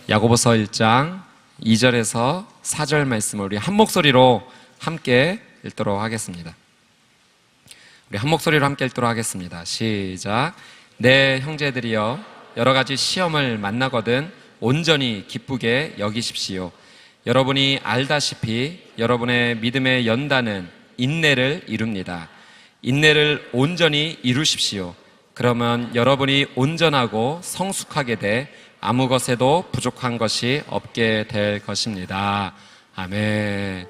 야고보서 1장 2절에서 4절 말씀을 우리 한 목소리로 함께 읽도록 하겠습니다. 우리 한 목소리로 함께 읽도록 하겠습니다. 시작. 내 형제들이여, 여러 가지 시험을 만나거든 온전히 기쁘게 여기십시오. 여러분이 알다시피 여러분의 믿음의 연단은 인내를 이룹니다. 인내를 온전히 이루십시오. 그러면 여러분이 온전하고 성숙하게 돼 아무 것에도 부족한 것이 없게 될 것입니다. 아멘.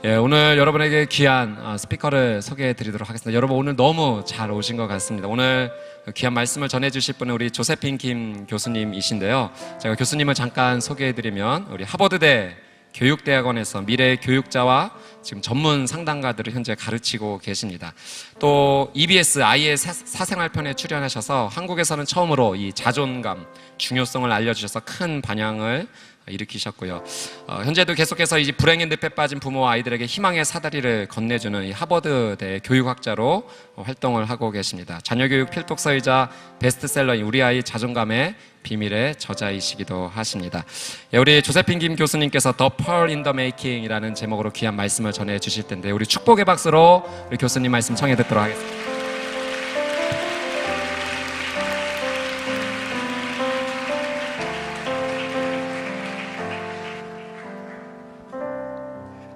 예, 오늘 여러분에게 귀한 스피커를 소개해 드리도록 하겠습니다. 여러분 오늘 너무 잘 오신 것 같습니다. 오늘 귀한 말씀을 전해 주실 분은 우리 조세핀 김 교수님이신데요. 제가 교수님을 잠깐 소개해 드리면 우리 하버드대 교육대학원에서 미래 교육자와 지금 전문 상담가들을 현재 가르치고 계십니다. 또 EBS 아이의 사생활편에 출연하셔서 한국에서는 처음으로 이 자존감 중요성을 알려주셔서 큰 반향을 일으키셨고요. 현재도 계속해서 이 불행의 늪에 빠진 부모와 아이들에게 희망의 사다리를 건네주는 이 하버드대 교육학자로 활동을 하고 계십니다. 자녀교육 필독서이자 베스트셀러인 우리 아이 자존감의 비밀의 저자이시기도 하십니다. 예, 우리 조세핀 김 교수님께서 The Pearl in the Making 이라는 제목으로 귀한 말씀을 전해 주실 텐데 우리 축복의 박수로 우리 교수님 말씀 청해 듣도록 하겠습니다.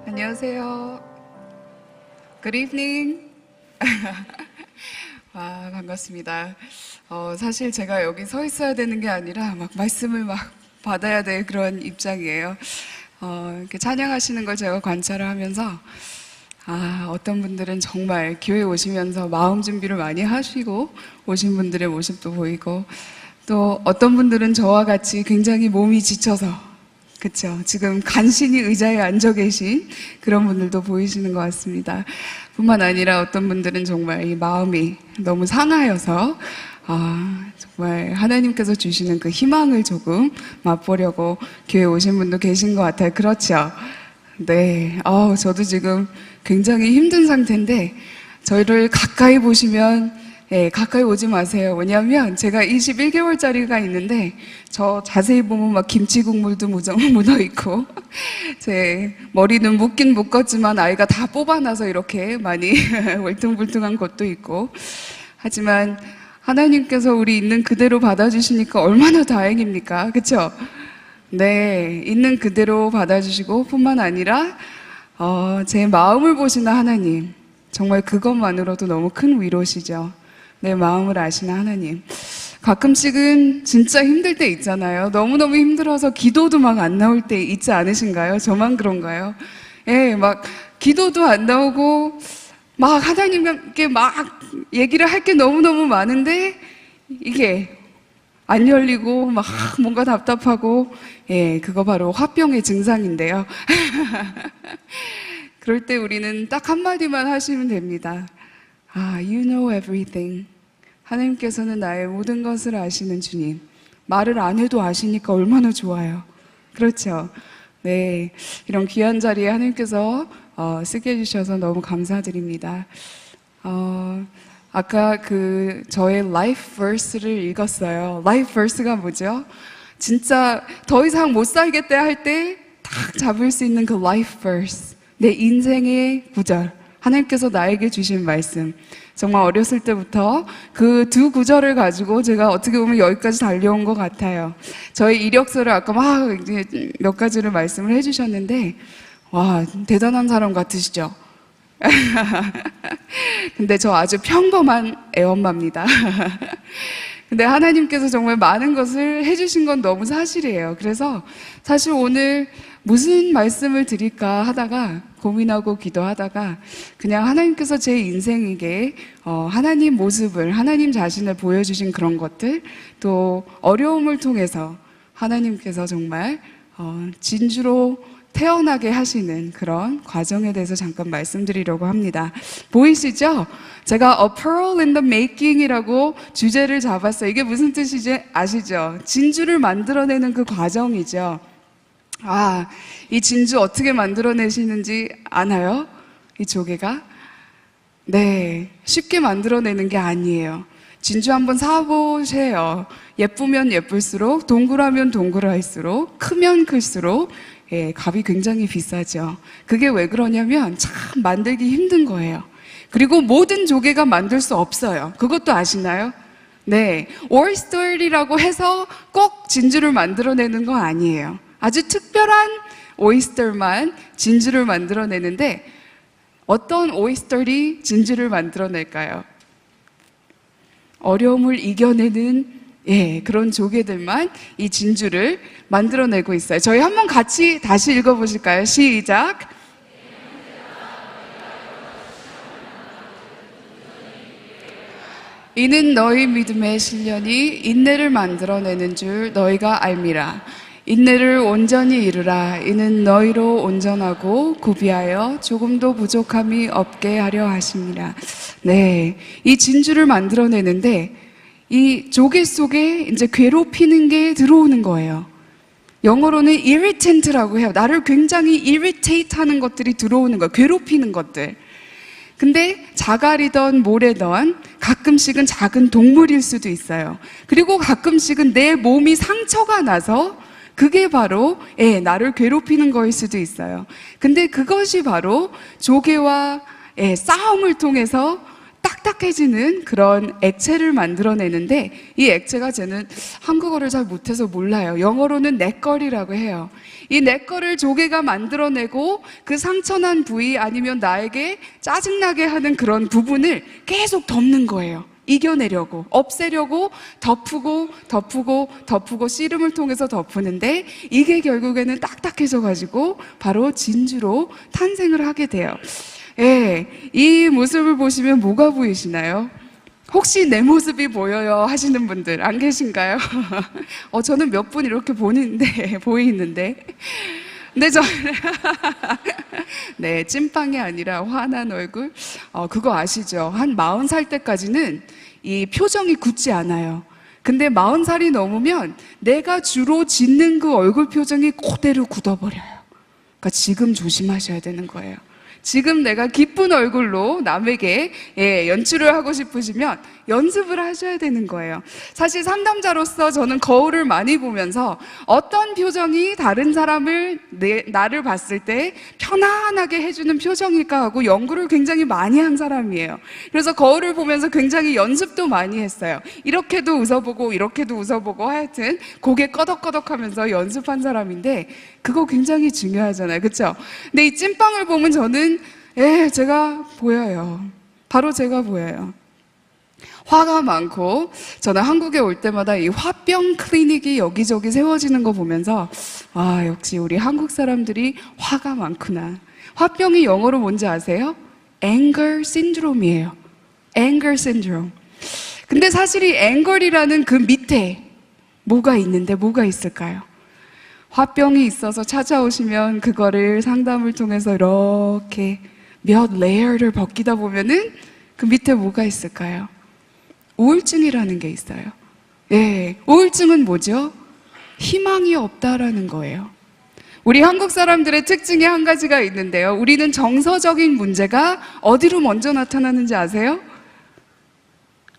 안녕하세요. Good evening. 와, 반갑습니다. 사실 제가 여기 서 있어야 되는 게 아니라 막 말씀을 막 받아야 될 그런 입장이에요. 이렇게 찬양하시는 걸 제가 관찰을 하면서 어떤 분들은 정말 교회 오시면서 마음 준비를 많이 하시고 오신 분들의 모습도 보이고 또 어떤 분들은 저와 같이 굉장히 몸이 지쳐서 그렇죠. 지금 간신히 의자에 앉아 계신 그런 분들도 보이시는 것 같습니다. 뿐만 아니라 어떤 분들은 정말 이 마음이 너무 상하여서 정말 하나님께서 주시는 그 희망을 조금 맛보려고 교회 오신 분도 계신 것 같아요. 그렇죠? 네. 저도 지금 굉장히 힘든 상태인데 저희를 가까이 보시면 가까이 오지 마세요. 왜냐하면 제가 21개월짜리가 있는데 저 자세히 보면 막 김치 국물도 묻어 있고 제 머리는 묶긴 묶었지만 아이가 다 뽑아놔서 이렇게 많이 울퉁불퉁한 것도 있고 하지만 하나님께서 우리 있는 그대로 받아주시니까 얼마나 다행입니까? 그렇죠? 네, 있는 그대로 받아주시고 뿐만 아니라 제 마음을 보시는 하나님 정말 그것만으로도 너무 큰 위로시죠. 내 마음을 아시는 하나님. 가끔씩은 진짜 힘들 때 있잖아요. 너무너무 힘들어서 기도도 막 안 나올 때 있지 않으신가요? 저만 그런가요? 예, 막 기도도 안 나오고 막 하나님께 막 얘기를 할 게 너무너무 많은데 이게 안 열리고 막 뭔가 답답하고 그거 바로 화병의 증상인데요. 그럴 때 우리는 딱 한마디만 하시면 됩니다. You know everything. 하나님께서는 나의 모든 것을 아시는 주님. 말을 안 해도 아시니까 얼마나 좋아요. 그렇죠? 네, 이런 귀한 자리에 하나님께서 쓰게 해주셔서 너무 감사드립니다. 아까 저의 life verse를 읽었어요. life verse가 뭐죠? 진짜 더 이상 못 살겠다 할 때 딱 잡을 수 있는 그 life verse. 내 인생의 구절. 하나님께서 나에게 주신 말씀. 정말 어렸을 때부터 그 두 구절을 가지고 제가 어떻게 보면 여기까지 달려온 것 같아요. 저의 이력서를 아까 막 이제 몇 가지를 말씀을 해주셨는데, 와, 대단한 사람 같으시죠? 근데 저 아주 평범한 애엄마입니다. 근데 하나님께서 정말 많은 것을 해주신 건 너무 사실이에요. 그래서 사실 오늘 무슨 말씀을 드릴까 하다가 고민하고 기도하다가 그냥 하나님께서 제 인생에게 하나님 모습을, 하나님 자신을 보여주신 그런 것들, 또 어려움을 통해서 하나님께서 정말 진주로 태어나게 하시는 그런 과정에 대해서 잠깐 말씀드리려고 합니다. 보이시죠? 제가 A Pearl in the Making이라고 주제를 잡았어요. 이게 무슨 뜻인지 아시죠? 진주를 만들어내는 그 과정이죠. 이 진주 어떻게 만들어내시는지 아나요? 이 조개가? 네, 쉽게 만들어내는 게 아니에요. 진주 한번 사보세요. 예쁘면 예쁠수록, 동그라면 동그랄수록, 크면 클수록 값이 굉장히 비싸죠. 그게 왜 그러냐면 참 만들기 힘든 거예요. 그리고 모든 조개가 만들 수 없어요. 그것도 아시나요? 네, 오이스터이라고 해서 꼭 진주를 만들어내는 건 아니에요. 아주 특별한 오이스터만 진주를 만들어내는데 어떤 오이스터이 진주를 만들어낼까요? 어려움을 이겨내는 그런 조개들만 이 진주를 만들어내고 있어요. 저희 한번 같이 다시 읽어보실까요? 시작. 이는 너희 믿음의 실련이 인내를 만들어내는 줄 너희가 알미라. 인내를 온전히 이루라. 이는 너희로 온전하고 구비하여 조금도 부족함이 없게 하려 하심이라. 네, 이 진주를 만들어내는데 이 조개 속에 이제 괴롭히는 게 들어오는 거예요. 영어로는 irritant라고 해요. 나를 굉장히 irritate 하는 것들이 들어오는 거예요. 괴롭히는 것들. 근데 자갈이든 모래든 가끔씩은 작은 동물일 수도 있어요. 그리고 가끔씩은 내 몸이 상처가 나서 그게 바로 나를 괴롭히는 거일 수도 있어요. 근데 그것이 바로 조개와 싸움을 통해서 딱딱해지는 그런 액체를 만들어내는데 이 액체가 저는 한국어를 잘 못해서 몰라요. 영어로는 넷걸이라고 해요. 이 넷걸을 조개가 만들어내고 그 상처난 부위 아니면 나에게 짜증나게 하는 그런 부분을 계속 덮는 거예요. 이겨내려고, 없애려고 덮고 씨름을 통해서 덮는데 이게 결국에는 딱딱해져가지고 바로 진주로 탄생을 하게 돼요. 이 모습을 보시면 뭐가 보이시나요? 혹시 내 모습이 보여요 하시는 분들 안 계신가요? 저는 몇 분 이렇게 보이는데. 근데 저는 네, 찐빵이 아니라 화난 얼굴. 그거 아시죠? 한 40살 때까지는 이 표정이 굳지 않아요. 근데 40살이 넘으면 내가 주로 짓는 그 얼굴 표정이 그대로 굳어버려요. 그러니까 지금 조심하셔야 되는 거예요. 지금 내가 기쁜 얼굴로 남에게 연출을 하고 싶으시면 연습을 하셔야 되는 거예요. 사실 상담자로서 저는 거울을 많이 보면서 어떤 표정이 다른 사람을 나를 봤을 때 편안하게 해주는 표정일까 하고 연구를 굉장히 많이 한 사람이에요. 그래서 거울을 보면서 굉장히 연습도 많이 했어요. 이렇게도 웃어보고 이렇게도 웃어보고 하여튼 고개 끄덕끄덕하면서 연습한 사람인데 그거 굉장히 중요하잖아요. 그렇죠? 근데 이 찐빵을 보면 저는 제가 보여요. 바로 제가 보여요. 화가 많고 저는 한국에 올 때마다 이 화병 클리닉이 여기저기 세워지는 거 보면서 역시 우리 한국 사람들이 화가 많구나. 화병이 영어로 뭔지 아세요? Anger Syndrome이에요. Anger Syndrome. 근데 사실 이 Anger이라는 그 밑에 뭐가 있을까요? 화병이 있어서 찾아오시면 그거를 상담을 통해서 이렇게 몇 레이어를 벗기다 보면은 그 밑에 뭐가 있을까요? 우울증이라는 게 있어요. 우울증은 뭐죠? 희망이 없다라는 거예요. 우리 한국 사람들의 특징이 한 가지가 있는데요. 우리는 정서적인 문제가 어디로 먼저 나타나는지 아세요?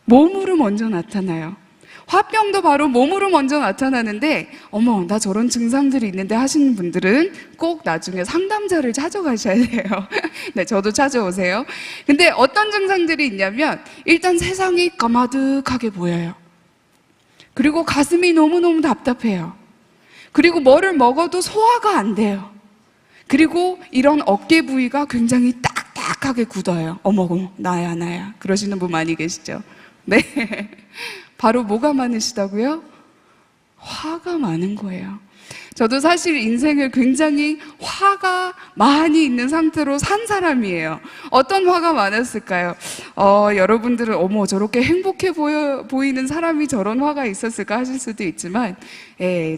몸으로 먼저 나타나요. 화병도 바로 몸으로 먼저 나타나는데 어머 나 저런 증상들이 있는데 하시는 분들은 꼭 나중에 상담자를 찾아가셔야 돼요. 네, 저도 찾아오세요. 근데 어떤 증상들이 있냐면 일단 세상이 까마득하게 보여요. 그리고 가슴이 너무너무 답답해요. 그리고 뭐를 먹어도 소화가 안 돼요. 그리고 이런 어깨 부위가 굉장히 딱딱하게 굳어요. 어머 나야 그러시는 분 많이 계시죠? 네. 바로 뭐가 많으시다고요? 화가 많은 거예요. 저도 사실 인생을 굉장히 화가 많이 있는 상태로 산 사람이에요. 어떤 화가 많았을까요? 여러분들은 어머 저렇게 행복해 보이는 사람이 저런 화가 있었을까 하실 수도 있지만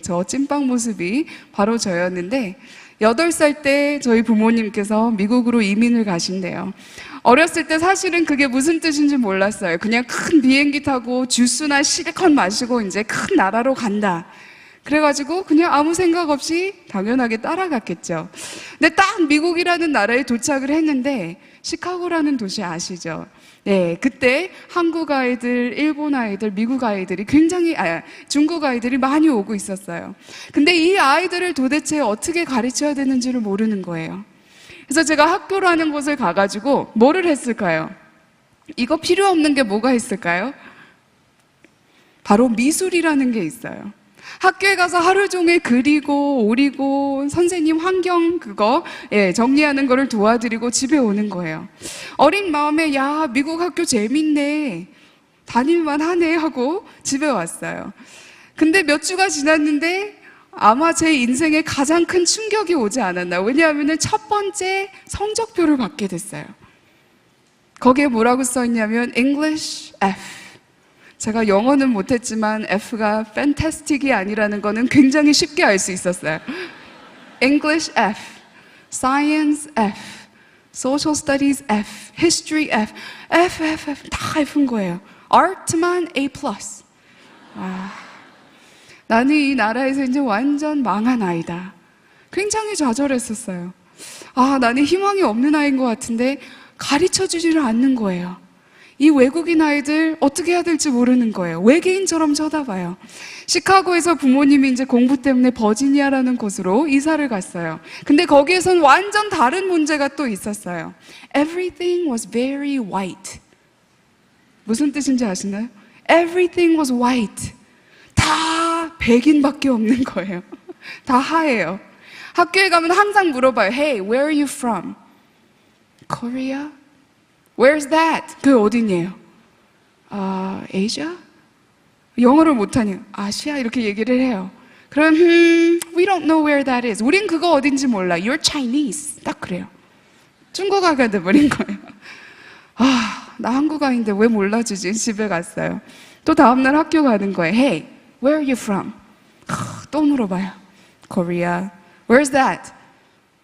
저 찐빵 모습이 바로 저였는데 8살 때 저희 부모님께서 미국으로 이민을 가신대요. 어렸을 때 사실은 그게 무슨 뜻인지 몰랐어요. 그냥 큰 비행기 타고 주스나 실컷 마시고 이제 큰 나라로 간다. 그래가지고 그냥 아무 생각 없이 당연하게 따라갔겠죠. 근데 딱 미국이라는 나라에 도착을 했는데 시카고라는 도시 아시죠? 네, 그때 한국 아이들, 일본 아이들, 미국 아이들이 중국 아이들이 많이 오고 있었어요. 근데 이 아이들을 도대체 어떻게 가르쳐야 되는지를 모르는 거예요. 그래서 제가 학교라는 곳을 가가지고 뭐를 했을까요? 이거 필요 없는 게 뭐가 있을까요? 바로 미술이라는 게 있어요. 학교에 가서 하루 종일 그리고 오리고 선생님 환경 정리하는 거를 도와드리고 집에 오는 거예요. 어린 마음에 야, 미국 학교 재밌네, 다닐만 하네 하고 집에 왔어요. 근데 몇 주가 지났는데 아마 제 인생에 가장 큰 충격이 오지 않았나. 왜냐하면 첫 번째 성적표를 받게 됐어요. 거기에 뭐라고 써 있냐면 English F. 제가 영어는 못했지만 F가 fantastic이 아니라는 거는 굉장히 쉽게 알 수 있었어요. English F, Science F, Social Studies F, History F, F 다 F인 거예요. Art만 A+. 나는 이 나라에서 이제 완전 망한 아이다. 굉장히 좌절했었어요. 나는 희망이 없는 아이인 것 같은데 가르쳐주지를 않는 거예요. 이 외국인 아이들 어떻게 해야 될지 모르는 거예요. 외계인처럼 쳐다봐요. 시카고에서 부모님이 이제 공부 때문에 버지니아라는 곳으로 이사를 갔어요. 근데 거기에선 완전 다른 문제가 또 있었어요. Everything was very white. 무슨 뜻인지 아시나요? Everything was white. 다 백인밖에 없는 거예요. 다 하얘요. 학교에 가면 항상 물어봐요. Hey, where are you from? Korea? Where's that? 그게 어디니에요? Asia? 영어를 못하니 아시아 이렇게 얘기를 해요. 그럼 we don't know where that is. 우린 그거 어딘지 몰라. You're Chinese. 딱 그래요. 중국어가 돼버린 거예요. 나 한국어인데 왜 몰라주지? 집에 갔어요. 또 다음날 학교 가는 거예요. Hey, where are you from? 또 물어봐요. Korea. Where's that?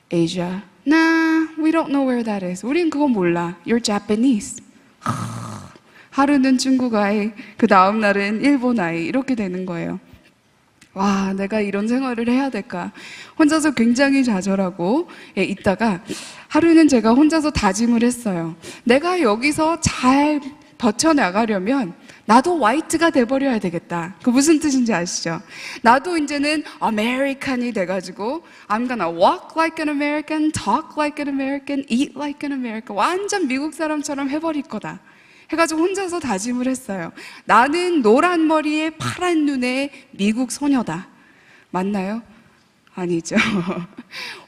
Asia. Nah, we don't know where that is. 우린 그거 몰라. You're Japanese. 하루는 중국 아이, 그 다음 날은 일본 아이, 이렇게 되는 거예요. 와, 내가 이런 생활을 해야 될까? 혼자서 굉장히 좌절하고 있다가 하루는 제가 혼자서 다짐을 했어요. 내가 여기서 잘 버텨나가려면 나도 화이트가 돼버려야 되겠다. 그 무슨 뜻인지 아시죠? 나도 이제는 아메리칸이 돼가지고 I'm gonna walk like an American, talk like an American, eat like an American. 완전 미국 사람처럼 해버릴 거다. 해가지고 혼자서 다짐을 했어요. 나는 노란 머리에 파란 눈에 미국 소녀다. 맞나요? 아니죠.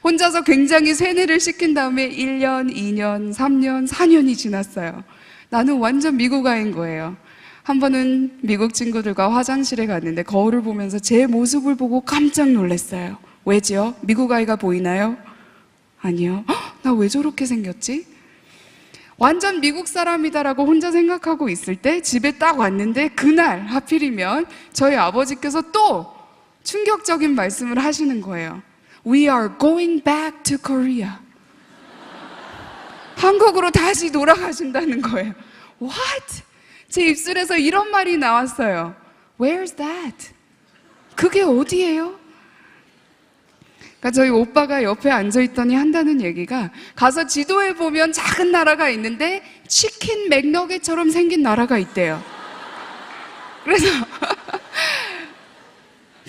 혼자서 굉장히 세뇌를 시킨 다음에 1년, 2년, 3년, 4년이 지났어요. 나는 완전 미국 아이인 거예요. 한 번은 미국 친구들과 화장실에 갔는데 거울을 보면서 제 모습을 보고 깜짝 놀랐어요. 왜죠? 미국 아이가 보이나요? 아니요. 나 왜 저렇게 생겼지? 완전 미국 사람이다라고 혼자 생각하고 있을 때 집에 딱 왔는데 그날 하필이면 저희 아버지께서 또 충격적인 말씀을 하시는 거예요. We are going back to Korea. 한국으로 다시 돌아가신다는 거예요. What? 제 입술에서 이런 말이 나왔어요. Where's that? 그게 어디예요? 그러니까 저희 오빠가 옆에 앉아있더니 한다는 얘기가 가서 지도에 보면 작은 나라가 있는데 치킨 맥너겟처럼 생긴 나라가 있대요. 그래서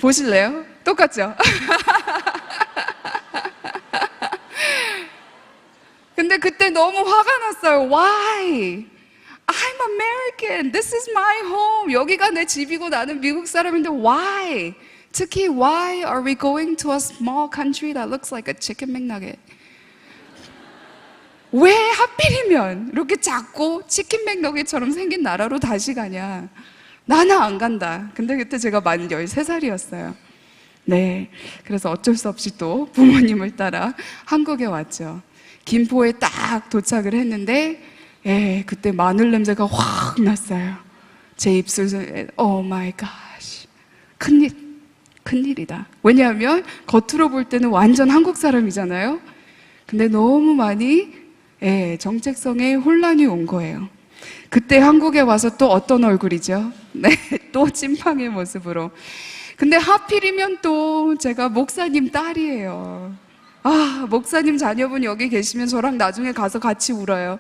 보실래요? 똑같죠? 근데 그때 너무 화가 났어요. Why? I'm American. This is my home. 여기가 내 집이고 나는 미국 사람인데 why? 특히 why are we going to a small country that looks like a chicken McNugget? 왜 하필이면 이렇게 작고 치킨 맥너겟처럼 생긴 나라로 다시 가냐? 나는 안 간다. 근데 그때 제가 만 13살이었어요. 네. 그래서 어쩔 수 없이 또 부모님을 따라 한국에 왔죠. 김포에 딱 도착을 했는데 그때 마늘 냄새가 확 났어요. 제 입술에 Oh my gosh. 큰일이다. 왜냐하면 겉으로 볼 때는 완전 한국 사람이잖아요. 근데 너무 많이 정체성에 혼란이 온 거예요. 그때 한국에 와서 또 어떤 얼굴이죠? 네, 또 찐팡의 모습으로. 근데 하필이면 또 제가 목사님 딸이에요. 목사님 자녀분 여기 계시면 저랑 나중에 가서 같이 울어요.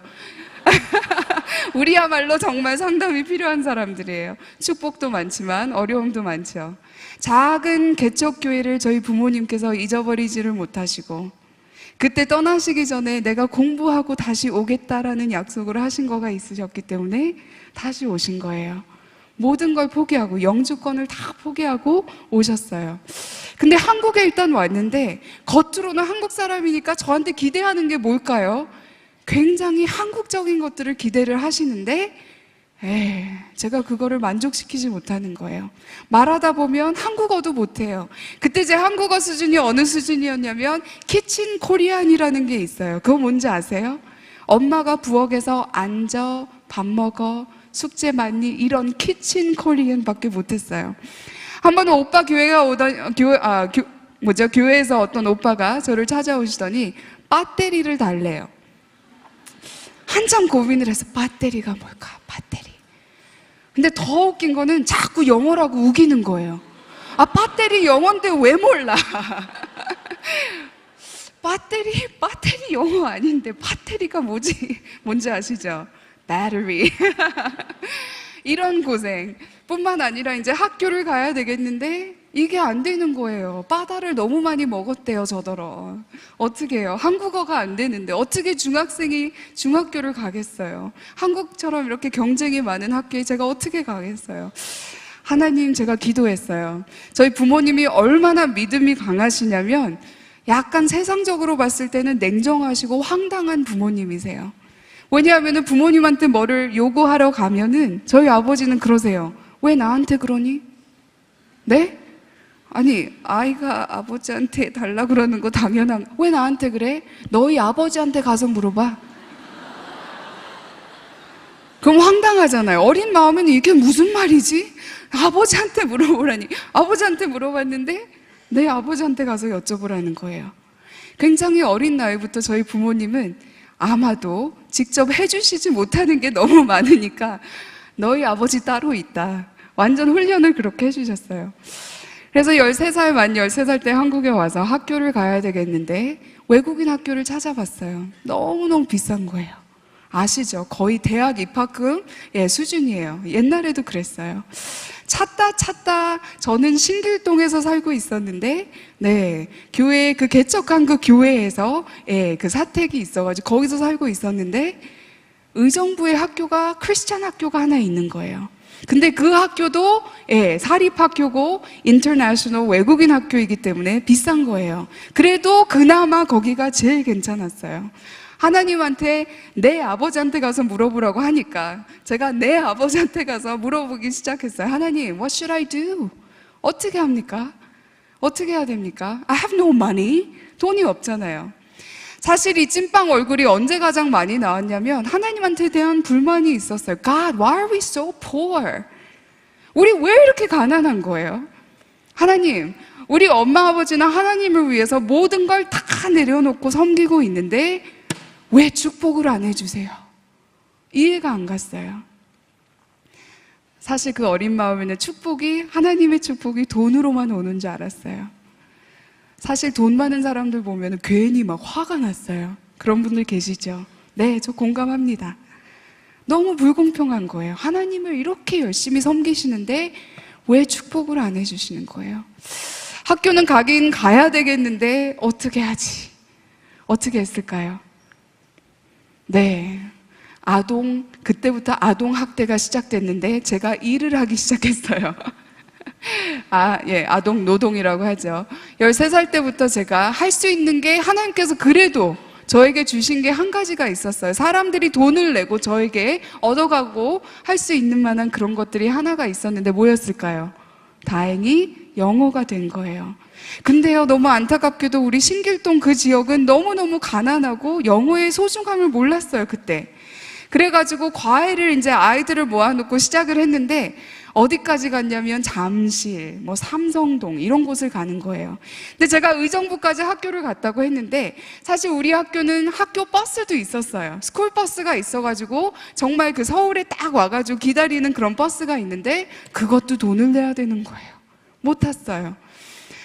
우리야말로 정말 상담이 필요한 사람들이에요. 축복도 많지만 어려움도 많죠. 작은 개척교회를 저희 부모님께서 잊어버리지를 못하시고 그때 떠나시기 전에 내가 공부하고 다시 오겠다라는 약속을 하신 거가 있으셨기 때문에 다시 오신 거예요. 모든 걸 포기하고 영주권을 다 포기하고 오셨어요. 근데 한국에 일단 왔는데 겉으로는 한국 사람이니까 저한테 기대하는 게 뭘까요? 굉장히 한국적인 것들을 기대를 하시는데 제가 그거를 만족시키지 못하는 거예요. 말하다 보면 한국어도 못해요. 그때 제 한국어 수준이 어느 수준이었냐면 키친 코리안이라는 게 있어요. 그거 뭔지 아세요? 엄마가 부엌에서 앉아 밥 먹어 숙제 많니 이런 키친 코리안밖에 못했어요. 한 번은 오빠 교회가 오던 교회에서 어떤 오빠가 저를 찾아오시더니 배터리를 달래요. 한참 고민을 해서 배터리가 뭘까? 배터리. 근데 더 웃긴 거는 자꾸 영어라고 우기는 거예요. 아, 배터리 영어인데 왜 몰라? 배터리 영어 아닌데 배터리가 뭔지 아시죠? battery. 이런 고생 뿐만 아니라 이제 학교를 가야 되겠는데 이게 안 되는 거예요. 바다를 너무 많이 먹었대요, 저더러. 어떻게 해요? 한국어가 안 되는데 어떻게 중학생이 중학교를 가겠어요? 한국처럼 이렇게 경쟁이 많은 학교에 제가 어떻게 가겠어요? 하나님, 제가 기도했어요. 저희 부모님이 얼마나 믿음이 강하시냐면 약간 세상적으로 봤을 때는 냉정하시고 황당한 부모님이세요. 왜냐하면 부모님한테 뭐를 요구하러 가면은 저희 아버지는 그러세요. 왜 나한테 그러니? 네? 아니, 아이가 아버지한테 달라 그러는 거 당연한. 왜 나한테 그래? 너희 아버지한테 가서 물어봐. 그럼 황당하잖아요. 어린 마음에는 이게 무슨 말이지? 아버지한테 물어보라니. 아버지한테 물어봤는데 내 아버지한테 가서 여쭤보라는 거예요. 굉장히 어린 나이부터 저희 부모님은 아마도 직접 해주시지 못하는 게 너무 많으니까 너희 아버지 따로 있다. 완전 훈련을 그렇게 해주셨어요. 그래서 13살, 만 13살 때 한국에 와서 학교를 가야 되겠는데 외국인 학교를 찾아봤어요. 너무너무 비싼 거예요. 아시죠? 거의 대학 입학금 수준이에요. 옛날에도 그랬어요. 찾다 저는 신길동에서 살고 있었는데 교회 개척한 그 교회에서 그 사택이 있어가지고 거기서 살고 있었는데 의정부의 학교가 크리스찬 학교가 하나 있는 거예요. 근데 그 학교도 사립학교고 인터내셔널 외국인 학교이기 때문에 비싼 거예요. 그래도 그나마 거기가 제일 괜찮았어요. 하나님한테 내 아버지한테 가서 물어보라고 하니까 제가 내 아버지한테 가서 물어보기 시작했어요. 하나님, what should I do? 어떻게 합니까? 어떻게 해야 됩니까? I have no money. 돈이 없잖아요. 사실 이 찐빵 얼굴이 언제 가장 많이 나왔냐면 하나님한테 대한 불만이 있었어요. God, why are we so poor? 우리 왜 이렇게 가난한 거예요? 하나님, 우리 엄마 아버지나 하나님을 위해서 모든 걸 다 내려놓고 섬기고 있는데 왜 축복을 안 해주세요? 이해가 안 갔어요. 사실 그 어린 마음에는 하나님의 축복이 돈으로만 오는 줄 알았어요. 사실 돈 많은 사람들 보면 괜히 막 화가 났어요. 그런 분들 계시죠? 네, 저 공감합니다. 너무 불공평한 거예요. 하나님을 이렇게 열심히 섬기시는데 왜 축복을 안 해주시는 거예요? 학교는 가긴 가야 되겠는데 어떻게 하지? 어떻게 했을까요? 그때부터 아동 학대가 시작됐는데 제가 일을 하기 시작했어요. 아동 노동이라고 하죠. 13살 때부터 제가 할 수 있는 게 하나님께서 그래도 저에게 주신 게 한 가지가 있었어요. 사람들이 돈을 내고 저에게 얻어가고 할 수 있는 만한 그런 것들이 하나가 있었는데 뭐였을까요? 다행히 영어가 된 거예요. 근데요, 너무 안타깝게도 우리 신길동 그 지역은 너무너무 가난하고 영어의 소중함을 몰랐어요, 그때. 그래가지고 과외를 이제 아이들을 모아놓고 시작을 했는데 어디까지 갔냐면 잠실, 삼성동 이런 곳을 가는 거예요. 근데 제가 의정부까지 학교를 갔다고 했는데 사실 우리 학교는 학교 버스도 있었어요. 스쿨 버스가 있어가지고 정말 그 서울에 딱 와가지고 기다리는 그런 버스가 있는데 그것도 돈을 내야 되는 거예요. 못 탔어요.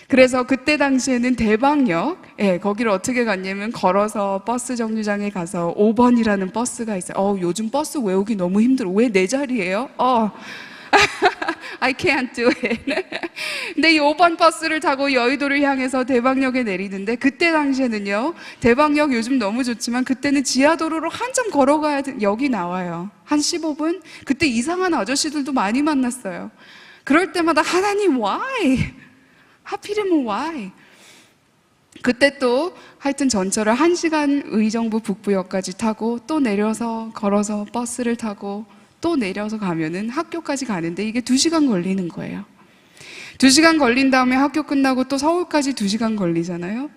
그래서 그때 당시에는 대방역, 거기를 어떻게 갔냐면 걸어서 버스 정류장에 가서 5번이라는 버스가 있어요. 요즘 버스 외우기 너무 힘들어. 왜 내 자리예요? I can't do it. 근데 이 5번 버스를 타고 여의도를 향해서 대방역에 내리는데, 그때 당시에는요, 대방역 요즘 너무 좋지만 그때는 지하도로로 한참 걸어가야 역이 나와요. 한 15분? 그때 이상한 아저씨들도 많이 만났어요. 그럴 때마다 하나님 why? 하필이면 why? 그때 또 하여튼 전철을 1시간 의정부 북부역까지 타고 또 내려서 걸어서 버스를 타고 또 내려서 가면은 학교까지 가는데 이게 2시간 걸리는 거예요. 2시간 걸린 다음에 학교 끝나고 또 서울까지 2시간 걸리잖아요.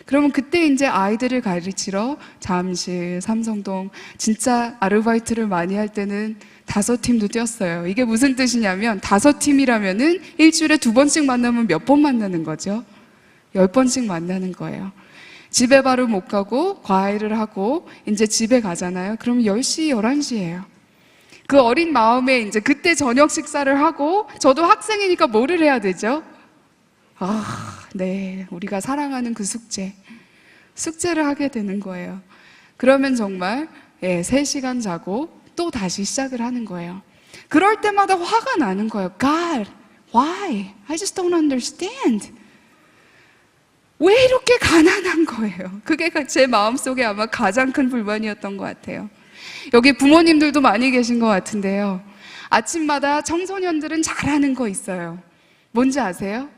그러면 그때 이제 아이들을 가르치러 잠실, 삼성동, 진짜 아르바이트를 많이 할 때는 5팀도 뛰었어요. 이게 무슨 뜻이냐면 5팀이라면은 일주일에 2번씩 만나면 몇 번 만나는 거죠? 10번씩 만나는 거예요. 집에 바로 못 가고 과외를 하고 이제 집에 가잖아요. 그럼 10시, 11시예요. 그 어린 마음에 이제 그때 저녁 식사를 하고, 저도 학생이니까 뭐를 해야 되죠? 네, 우리가 사랑하는 그 숙제를 하게 되는 거예요. 그러면 정말 3시간 자고 또 다시 시작을 하는 거예요. 그럴 때마다 화가 나는 거예요. God, why? I just don't understand. 왜 이렇게 가난한 거예요? 그게 제 마음속에 아마 가장 큰 불만이었던 것 같아요. 여기 부모님들도 많이 계신 것 같은데요. 아침마다 청소년들은 잘하는 거 있어요. 뭔지 아세요?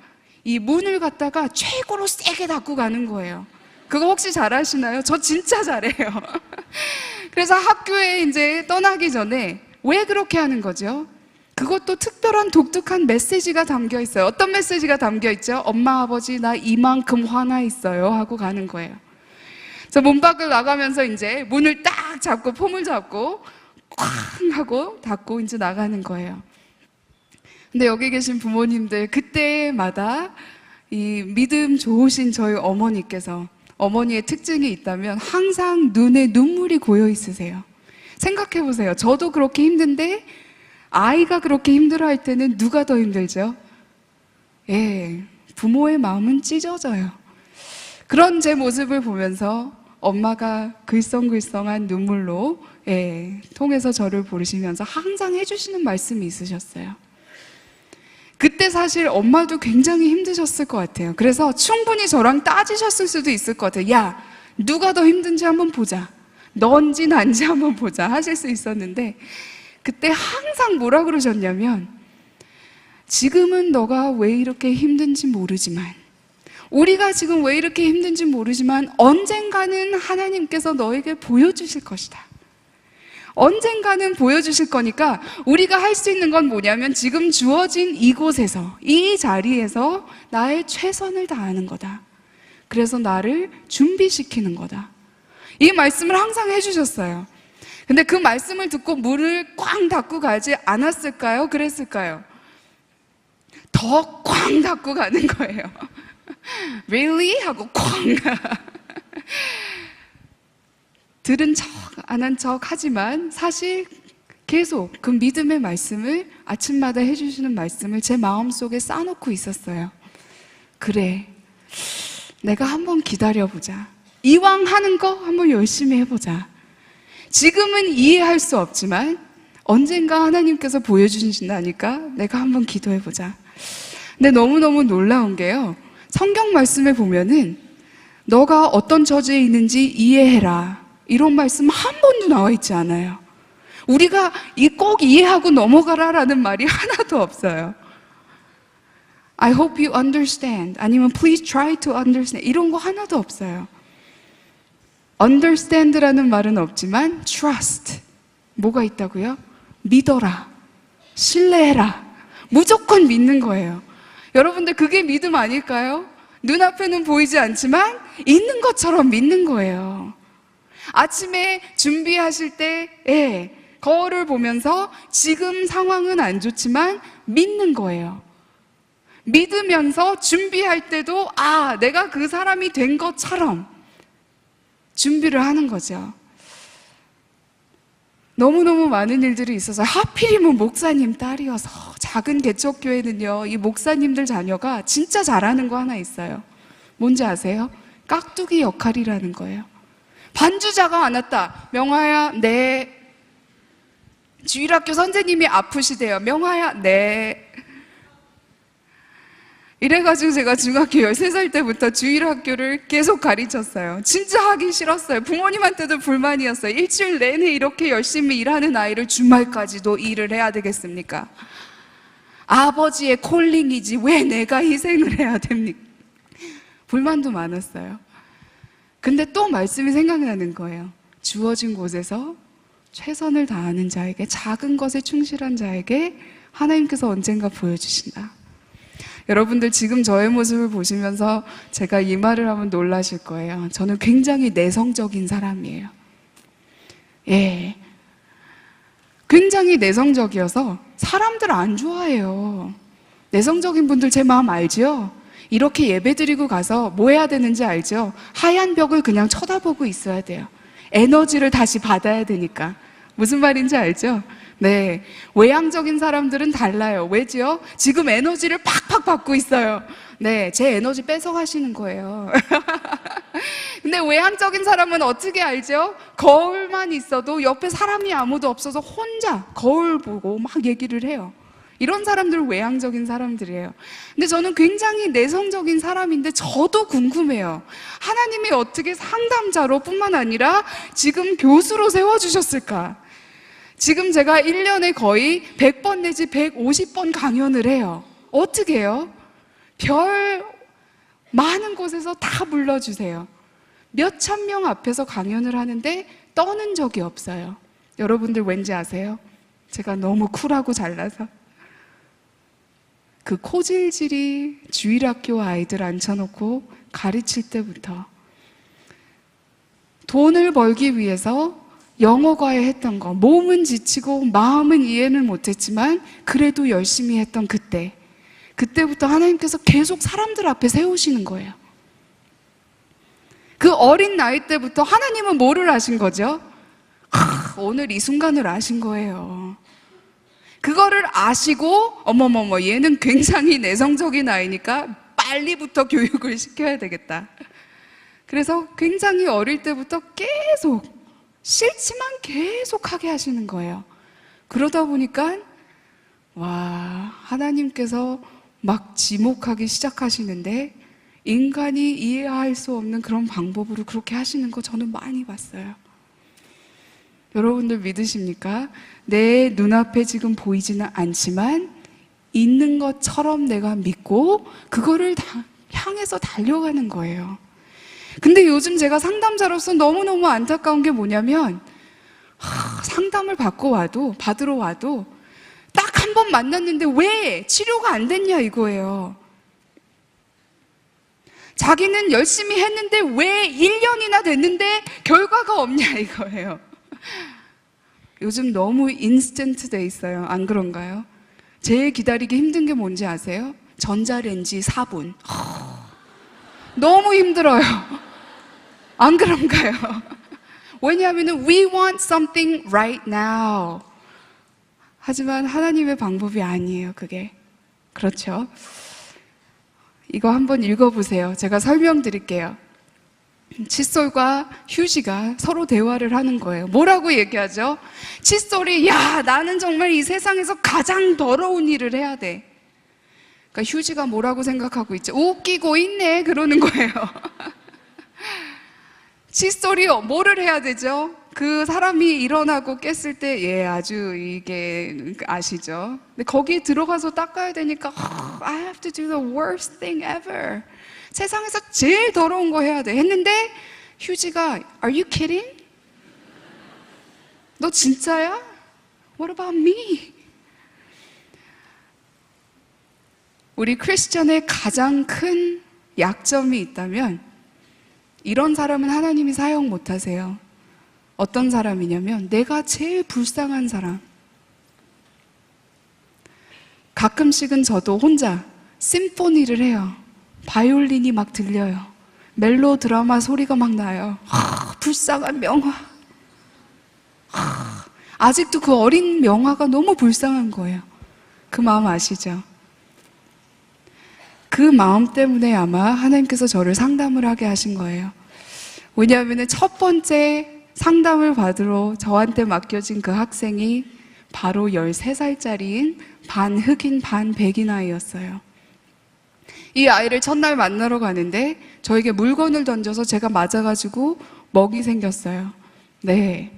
이 문을 갖다가 최고로 세게 닫고 가는 거예요. 그거 혹시 잘하시나요? 저 진짜 잘해요. 그래서 학교에 이제 떠나기 전에 왜 그렇게 하는 거죠? 그것도 특별한 독특한 메시지가 담겨 있어요. 어떤 메시지가 담겨 있죠? 엄마, 아버지, 나 이만큼 화나 있어요 하고 가는 거예요. 그래서 문 밖을 나가면서 이제 문을 딱 잡고 폼을 잡고 쾅 하고 닫고 이제 나가는 거예요. 근데 여기 계신 부모님들, 그때마다 이 믿음 좋으신 저희 어머니께서, 어머니의 특징이 있다면 항상 눈에 눈물이 고여 있으세요. 생각해 보세요. 저도 그렇게 힘든데 아이가 그렇게 힘들어할 때는 누가 더 힘들죠? 부모의 마음은 찢어져요. 그런 제 모습을 보면서 엄마가 글썽글썽한 눈물로 통해서 저를 부르시면서 항상 해주시는 말씀이 있으셨어요. 그때 사실 엄마도 굉장히 힘드셨을 것 같아요. 그래서 충분히 저랑 따지셨을 수도 있을 것 같아요. 야, 누가 더 힘든지 한번 보자. 넌지 난지 한번 보자 하실 수 있었는데, 그때 항상 뭐라 그러셨냐면, 지금은 너가 왜 이렇게 힘든지 모르지만, 우리가 지금 왜 이렇게 힘든지 모르지만 언젠가는 하나님께서 너에게 보여주실 것이다. 언젠가는 보여주실 거니까 우리가 할 수 있는 건 뭐냐면 지금 주어진 이곳에서, 이 자리에서 나의 최선을 다하는 거다. 그래서 나를 준비시키는 거다. 이 말씀을 항상 해주셨어요. 근데 그 말씀을 듣고 문을 꽝 닫고 가지 않았을까요? 그랬을까요? 더 꽝 닫고 가는 거예요. Really? 하고 쾅. 들은 척, 안 한 척 하지만 사실 계속 그 믿음의 말씀을, 아침마다 해주시는 말씀을 제 마음속에 쌓아놓고 있었어요. 그래, 내가 한번 기다려보자. 이왕 하는 거 한번 열심히 해보자. 지금은 이해할 수 없지만 언젠가 하나님께서 보여주신다니까 내가 한번 기도해보자. 근데 너무너무 놀라운 게요, 성경 말씀에 보면은 너가 어떤 처지에 있는지 이해해라, 이런 말씀 한 번도 나와 있지 않아요. 우리가 꼭 이해하고 넘어가라라는 말이 하나도 없어요. I hope you understand, 아니면 please try to understand, 이런 거 하나도 없어요. understand라는 말은 없지만 trust, 뭐가 있다고요? 믿어라, 신뢰해라, 무조건 믿는 거예요. 여러분들, 그게 믿음 아닐까요? 눈앞에는 보이지 않지만 있는 것처럼 믿는 거예요. 아침에 준비하실 때 거울을 보면서 지금 상황은 안 좋지만 믿는 거예요. 믿으면서 준비할 때도 내가 그 사람이 된 것처럼 준비를 하는 거죠. 너무너무 많은 일들이 있어서 하필이면 목사님 딸이어서 작은 개척교회는요, 이 목사님들 자녀가 진짜 잘하는 거 하나 있어요. 뭔지 아세요? 깍두기 역할이라는 거예요. 반주자가 안 왔다. 명화야, 네. 주일학교 선생님이 아프시대요. 명화야, 네. 이래가지고 제가 중학교 13살 때부터 주일학교를 계속 가르쳤어요. 진짜 하기 싫었어요. 부모님한테도 불만이었어요. 일주일 내내 이렇게 열심히 일하는 아이를 주말까지도 일을 해야 되겠습니까? 아버지의 콜링이지 왜 내가 희생을 해야 됩니까? 불만도 많았어요. 근데 또 말씀이 생각나는 거예요. 주어진 곳에서 최선을 다하는 자에게, 작은 것에 충실한 자에게 하나님께서 언젠가 보여주신다. 여러분들 지금 저의 모습을 보시면서 제가 이 말을 하면 놀라실 거예요. 저는 굉장히 내성적인 사람이에요. 예. 굉장히 내성적이어서 사람들 안 좋아해요. 내성적인 분들 제 마음 알죠? 이렇게 예배 드리고 가서 뭐 해야 되는지 알죠? 하얀 벽을 그냥 쳐다보고 있어야 돼요. 에너지를 다시 받아야 되니까. 무슨 말인지 알죠? 네. 외향적인 사람들은 달라요. 왜죠? 지금 에너지를 팍팍 받고 있어요. 네. 제 에너지 뺏어가시는 거예요. 근데 외향적인 사람은 어떻게 알죠? 거울만 있어도 옆에 사람이 아무도 없어서 혼자 거울 보고 막 얘기를 해요. 이런 사람들은 외향적인 사람들이에요. 근데 저는 굉장히 내성적인 사람인데 저도 궁금해요. 하나님이 어떻게 상담자로 뿐만 아니라 지금 교수로 세워주셨을까? 지금 제가 1년에 거의 100번 내지 150번 강연을 해요. 어떻게 해요? 별 많은 곳에서 다 불러주세요. 몇천 명 앞에서 강연을 하는데 떠는 적이 없어요. 여러분들 왠지 아세요? 제가 너무 쿨하고 잘나서. 그 코질질이 주일학교 아이들 앉혀놓고 가르칠 때부터 돈을 벌기 위해서 영어 과외 했던 거, 몸은 지치고 마음은 이해는 못했지만 그래도 열심히 했던 그때부터 하나님께서 계속 사람들 앞에 세우시는 거예요. 그 어린 나이 때부터 하나님은 뭐를 아신 거죠? 오늘 이 순간을 아신 거예요. 그거를 아시고 어머머머 얘는 굉장히 내성적인 아이니까 빨리부터 교육을 시켜야 되겠다. 그래서 굉장히 어릴 때부터 계속 싫지만 계속 하게 하시는 거예요. 그러다 보니까 와, 하나님께서 막 지목하기 시작하시는데 인간이 이해할 수 없는 그런 방법으로 그렇게 하시는 거 저는 많이 봤어요. 여러분들 믿으십니까? 내 눈앞에 지금 보이지는 않지만 있는 것처럼 내가 믿고 그거를 향해서 달려가는 거예요. 근데 요즘 제가 상담자로서 너무너무 안타까운 게 뭐냐면 상담을 받으러 와도 딱 한 번 만났는데 왜 치료가 안 됐냐 이거예요. 자기는 열심히 했는데 왜 1년이나 됐는데 결과가 없냐 이거예요. 요즘 너무 인스턴트 돼 있어요. 안 그런가요? 제일 기다리기 힘든 게 뭔지 아세요? 전자레인지 4분. 너무 힘들어요. 안 그런가요? 왜냐하면 we want something right now. 하지만 하나님의 방법이 아니에요, 그게. 그렇죠? 이거 한번 읽어보세요. 제가 설명드릴게요. 칫솔과 휴지가 서로 대화를 하는 거예요. 뭐라고 얘기하죠? 칫솔이 야, 나는 정말 이 세상에서 가장 더러운 일을 해야 돼. 그러니까 휴지가 뭐라고 생각하고 있죠? 웃기고 있네 그러는 거예요. 칫솔이 뭐를 해야 되죠? 그 사람이 일어나고 깼을 때 예, 아주 이게 아시죠? 근데 거기 들어가서 닦아야 되니까 I have to do the worst thing ever. 세상에서 제일 더러운 거 해야 돼 했는데 휴지가 Are you kidding? 너 진짜야? What about me? 우리 크리스천의 가장 큰 약점이 있다면 이런 사람은 하나님이 사용 못하세요. 어떤 사람이냐면 내가 제일 불쌍한 사람. 가끔씩은 저도 혼자 심포니를 해요. 바이올린이 막 들려요. 멜로 드라마 소리가 막 나요. 불쌍한 명화. 아직도 그 어린 명화가 너무 불쌍한 거예요. 그 마음 아시죠? 그 마음 때문에 아마 하나님께서 저를 상담을 하게 하신 거예요. 왜냐하면 첫 번째 상담을 받으러 저한테 맡겨진 그 학생이 바로 13살짜리인 반 흑인 반 백인 아이였어요. 이 아이를 첫날 만나러 가는데 저에게 물건을 던져서 제가 맞아가지고 먹이 생겼어요. 네.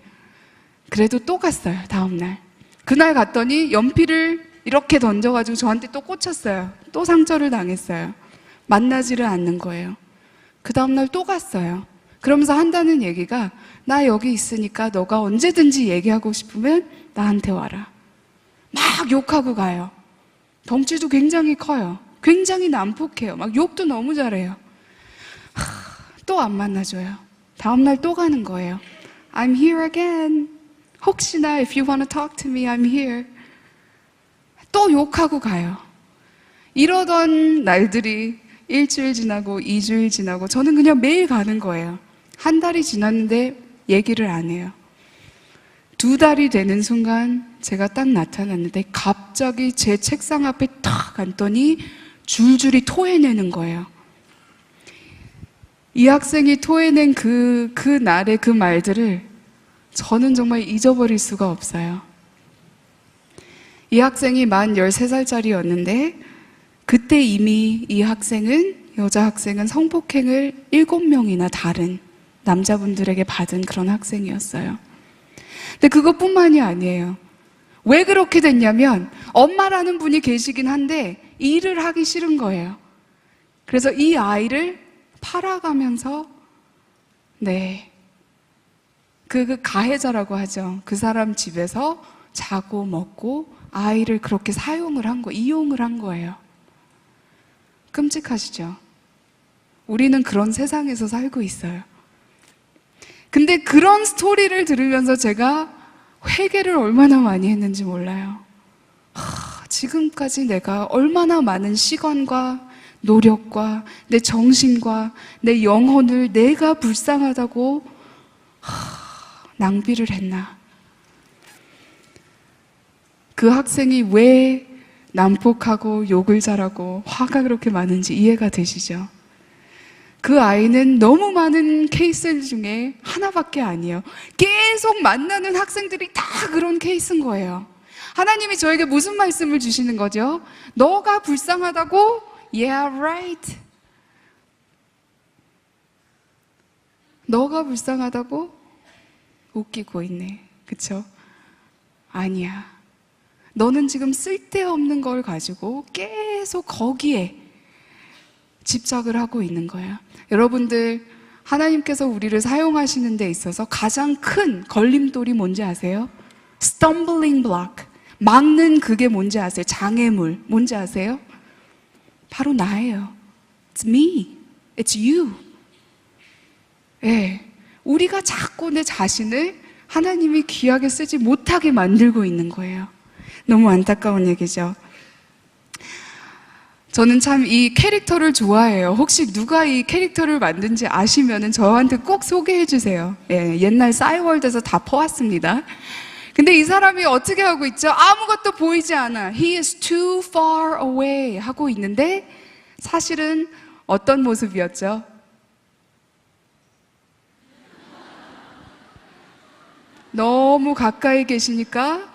그래도 또 갔어요, 다음날. 그날 갔더니 연필을 이렇게 던져가지고 저한테 또 꽂혔어요. 또 상처를 당했어요. 만나지를 않는 거예요. 그 다음날 또 갔어요. 그러면서 한다는 얘기가 나 여기 있으니까 너가 언제든지 얘기하고 싶으면 나한테 와라. 막 욕하고 가요. 덩치도 굉장히 커요. 굉장히 난폭해요. 막 욕도 너무 잘해요. 또 안 만나줘요. 다음날 또 가는 거예요. I'm here again. 혹시나 if you want to talk to me, I'm here. 또 욕하고 가요. 이러던 날들이 일주일 지나고 2주일 지나고 저는 그냥 매일 가는 거예요. 한 달이 지났는데 얘기를 안 해요. 2달이 되는 순간 제가 딱 나타났는데 갑자기 제 책상 앞에 탁 앉더니 줄줄이 토해내는 거예요. 이 학생이 토해낸 그 날의 그 말들을 저는 정말 잊어버릴 수가 없어요. 이 학생이 만 13살짜리였는데 그때 이미 이 학생은, 여자 학생은 성폭행을 7명이나 다른 남자분들에게 받은 그런 학생이었어요. 근데 그것뿐만이 아니에요. 왜 그렇게 됐냐면 엄마라는 분이 계시긴 한데 일을 하기 싫은 거예요. 그래서 이 아이를 팔아가면서 그 가해자라고 하죠. 그 사람 집에서 자고 먹고 아이를 그렇게 사용을 한 거, 이용을 한 거예요. 끔찍하시죠? 우리는 그런 세상에서 살고 있어요. 근데 그런 스토리를 들으면서 제가 회개를 얼마나 많이 했는지 몰라요. 지금까지 내가 얼마나 많은 시간과 노력과 내 정신과 내 영혼을 내가 불쌍하다고 낭비를 했나. 그 학생이 왜 난폭하고 욕을 잘하고 화가 그렇게 많은지 이해가 되시죠? 그 아이는 너무 많은 케이스 중에 하나밖에 아니에요. 계속 만나는 학생들이 다 그런 케이스인 거예요. 하나님이 저에게 무슨 말씀을 주시는 거죠? 너가 불쌍하다고? Yeah, right. 너가 불쌍하다고? 웃기고 있네. 그쵸? 아니야. 너는 지금 쓸데없는 걸 가지고 계속 거기에 집착을 하고 있는 거예요. 여러분들, 하나님께서 우리를 사용하시는 데 있어서 가장 큰 걸림돌이 뭔지 아세요? Stumbling block. 막는 그게 뭔지 아세요? 장애물. 뭔지 아세요? 바로 나예요. It's me. It's you. 예. 우리가 자꾸 내 자신을 하나님이 귀하게 쓰지 못하게 만들고 있는 거예요. 너무 안타까운 얘기죠. 저는 참 이 캐릭터를 좋아해요. 혹시 누가 이 캐릭터를 만든지 아시면은 저한테 꼭 소개해 주세요. 예, 옛날 싸이월드에서 다 퍼왔습니다. 근데 이 사람이 어떻게 하고 있죠? 아무것도 보이지 않아. He is too far away 하고 있는데 사실은 어떤 모습이었죠? 너무 가까이 계시니까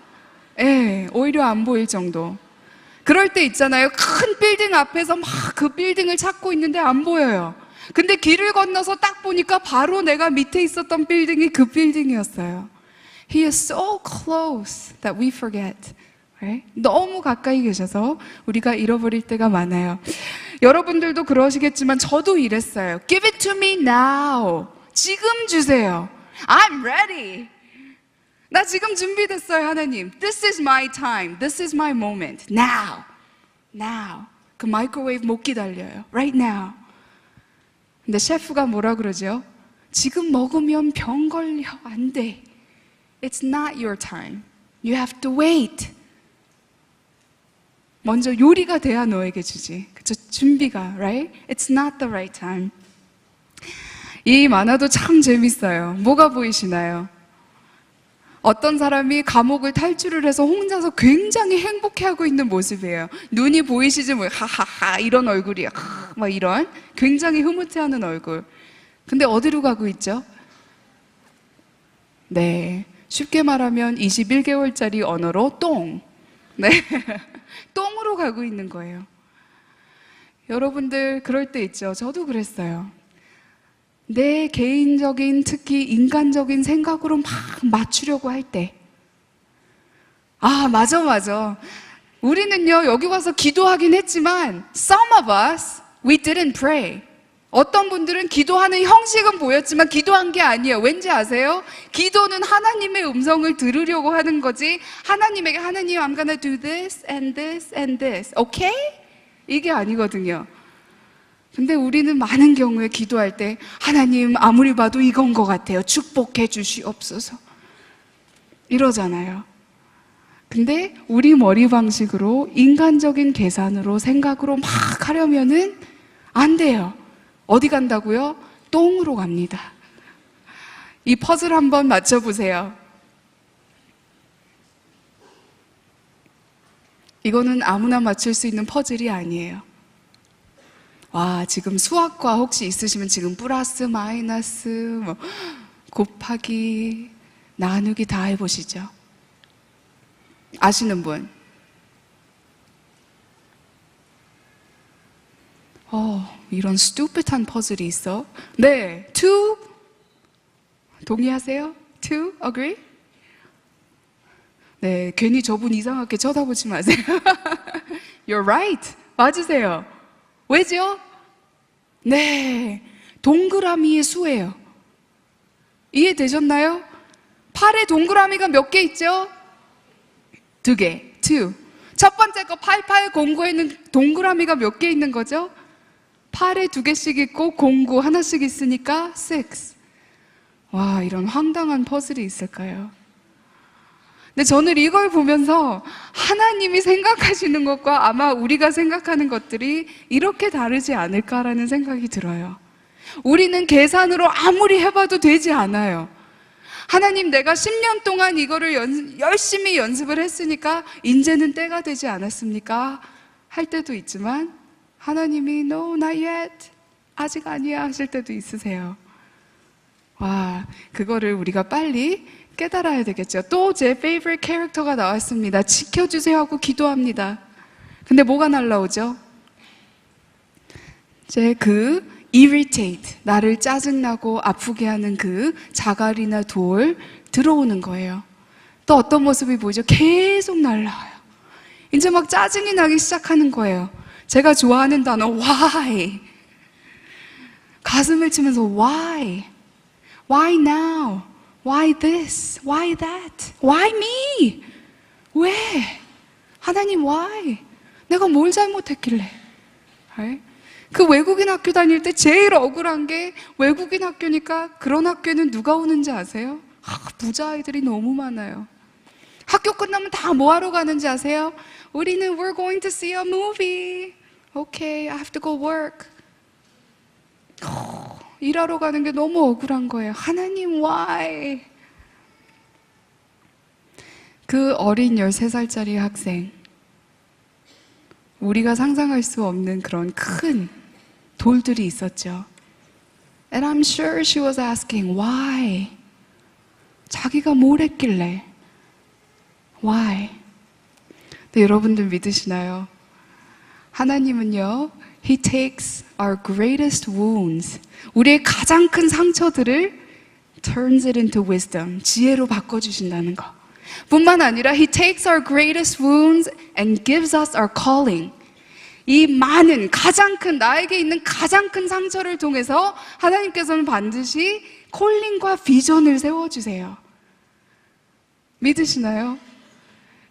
오히려 안 보일 정도. 그럴 때 있잖아요. 큰 빌딩 앞에서 막 그 빌딩을 찾고 있는데 안 보여요. 근데 길을 건너서 딱 보니까 바로 내가 밑에 있었던 빌딩이 그 빌딩이었어요. He is so close that we forget. Right? 너무 가까이 계셔서 우리가 잃어버릴 때가 많아요. 여러분들도 그러시겠지만 저도 이랬어요. Give it to me now. 지금 주세요. I'm ready. 나 지금 준비됐어요, 하나님. This is my time. This is my moment. Now. Now. 그 마이크로웨이브 못 기다려요. Right now. 근데 셰프가 뭐라 그러죠? 지금 먹으면 병 걸려. 안 돼. It's not your time. You have to wait. 먼저 요리가 돼야 너에게 주지. 그쵸? 준비가, right? It's not the right time. 이 만화도 참 재밌어요. 뭐가 보이시나요? 어떤 사람이 감옥을 탈출을 해서 혼자서 굉장히 행복해하고 있는 모습이에요. 눈이 보이시지 뭐 하하하 이런 얼굴이에요. 막 이런 굉장히 흐뭇해하는 얼굴. 근데 어디로 가고 있죠? 네, 쉽게 말하면 21개월짜리 언어로 똥. 네, 똥으로 가고 있는 거예요. 여러분들 그럴 때 있죠. 저도 그랬어요. 내 개인적인 특히 인간적인 생각으로 막 맞추려고 할 때, 아 맞아 우리는요 여기 와서 기도하긴 했지만 some of us we didn't pray. 어떤 분들은 기도하는 형식은 보였지만 기도한 게 아니에요. 왠지 아세요? 기도는 하나님의 음성을 들으려고 하는 거지, 하나님에게 하나님 I'm gonna do this and this and this okay? 이게 아니거든요. 근데 우리는 많은 경우에 기도할 때 하나님 아무리 봐도 이건 것 같아요. 축복해 주시옵소서 이러잖아요. 근데 우리 머리 방식으로 인간적인 계산으로 생각으로 막 하려면은 안 돼요. 어디 간다고요? 똥으로 갑니다. 이 퍼즐 한번 맞춰보세요. 이거는 아무나 맞출 수 있는 퍼즐이 아니에요. 와, 지금 수학과 혹시 있으시면 지금 플러스, 마이너스, 뭐 곱하기, 나누기 다 해보시죠. 아시는 분? 이런 스투핏한 퍼즐이 있어. 네, two 동의하세요? two agree? 네, 괜히 저분 이상하게 쳐다보지 마세요. You're right. 맞으세요. 왜죠? 네, 동그라미의 수예요. 이해되셨나요? 팔에 동그라미가 몇 개 있죠? 2개, two. 첫 번째 거 8809에는 동그라미가 몇 개 있는 거죠? 팔에 2개씩 있고 09 하나씩 있으니까 6. 와, 이런 황당한 퍼즐이 있을까요? 근데 저는 이걸 보면서 하나님이 생각하시는 것과 아마 우리가 생각하는 것들이 이렇게 다르지 않을까라는 생각이 들어요. 우리는 계산으로 아무리 해봐도 되지 않아요. 하나님, 내가 10년 동안 이거를 열심히 연습을 했으니까 이제는 때가 되지 않았습니까? 할 때도 있지만 하나님이 No, not yet. 아직 아니야 하실 때도 있으세요. 와, 그거를 우리가 빨리 깨달아야 되겠죠. 또 제 favorite 캐릭터가 나왔습니다. 지켜주세요 하고 기도합니다. 근데 뭐가 날라오죠? 제 irritate, 나를 짜증나고 아프게 하는 그 자갈이나 돌 들어오는 거예요. 또 어떤 모습이 보이죠? 계속 날라와요. 이제 막 짜증이 나기 시작하는 거예요. 제가 좋아하는 단어 why. 가슴을 치면서 why? Why now? Why this? Why that? Why me? 왜? 하나님 why? 내가 뭘 잘못했길래? 그 외국인 학교 다닐 때 제일 억울한 게 외국인 학교니까 그런 학교는 누가 오는지 아세요? 부자 아이들이 너무 많아요. 학교 끝나면 다 뭐 하러 가는지 아세요? 우리는 we're going to see a movie. Okay, I have to go work. 일하러 가는 게 너무 억울한 거예요. 하나님 why? 그 어린 13살짜리 학생, 우리가 상상할 수 없는 그런 큰 돌들이 있었죠. And I'm sure she was asking why? 자기가 뭘 했길래? Why? 근데 여러분들 믿으시나요? 하나님은요, He takes our greatest wounds, 우리의 가장 큰 상처들을 turns it into wisdom, 지혜로 바꿔주신다는 거. 뿐만 아니라 He takes our greatest wounds and gives us our calling. 이 많은 가장 큰, 나에게 있는 가장 큰 상처를 통해서 하나님께서는 반드시 콜링과 비전을 세워주세요. 믿으시나요?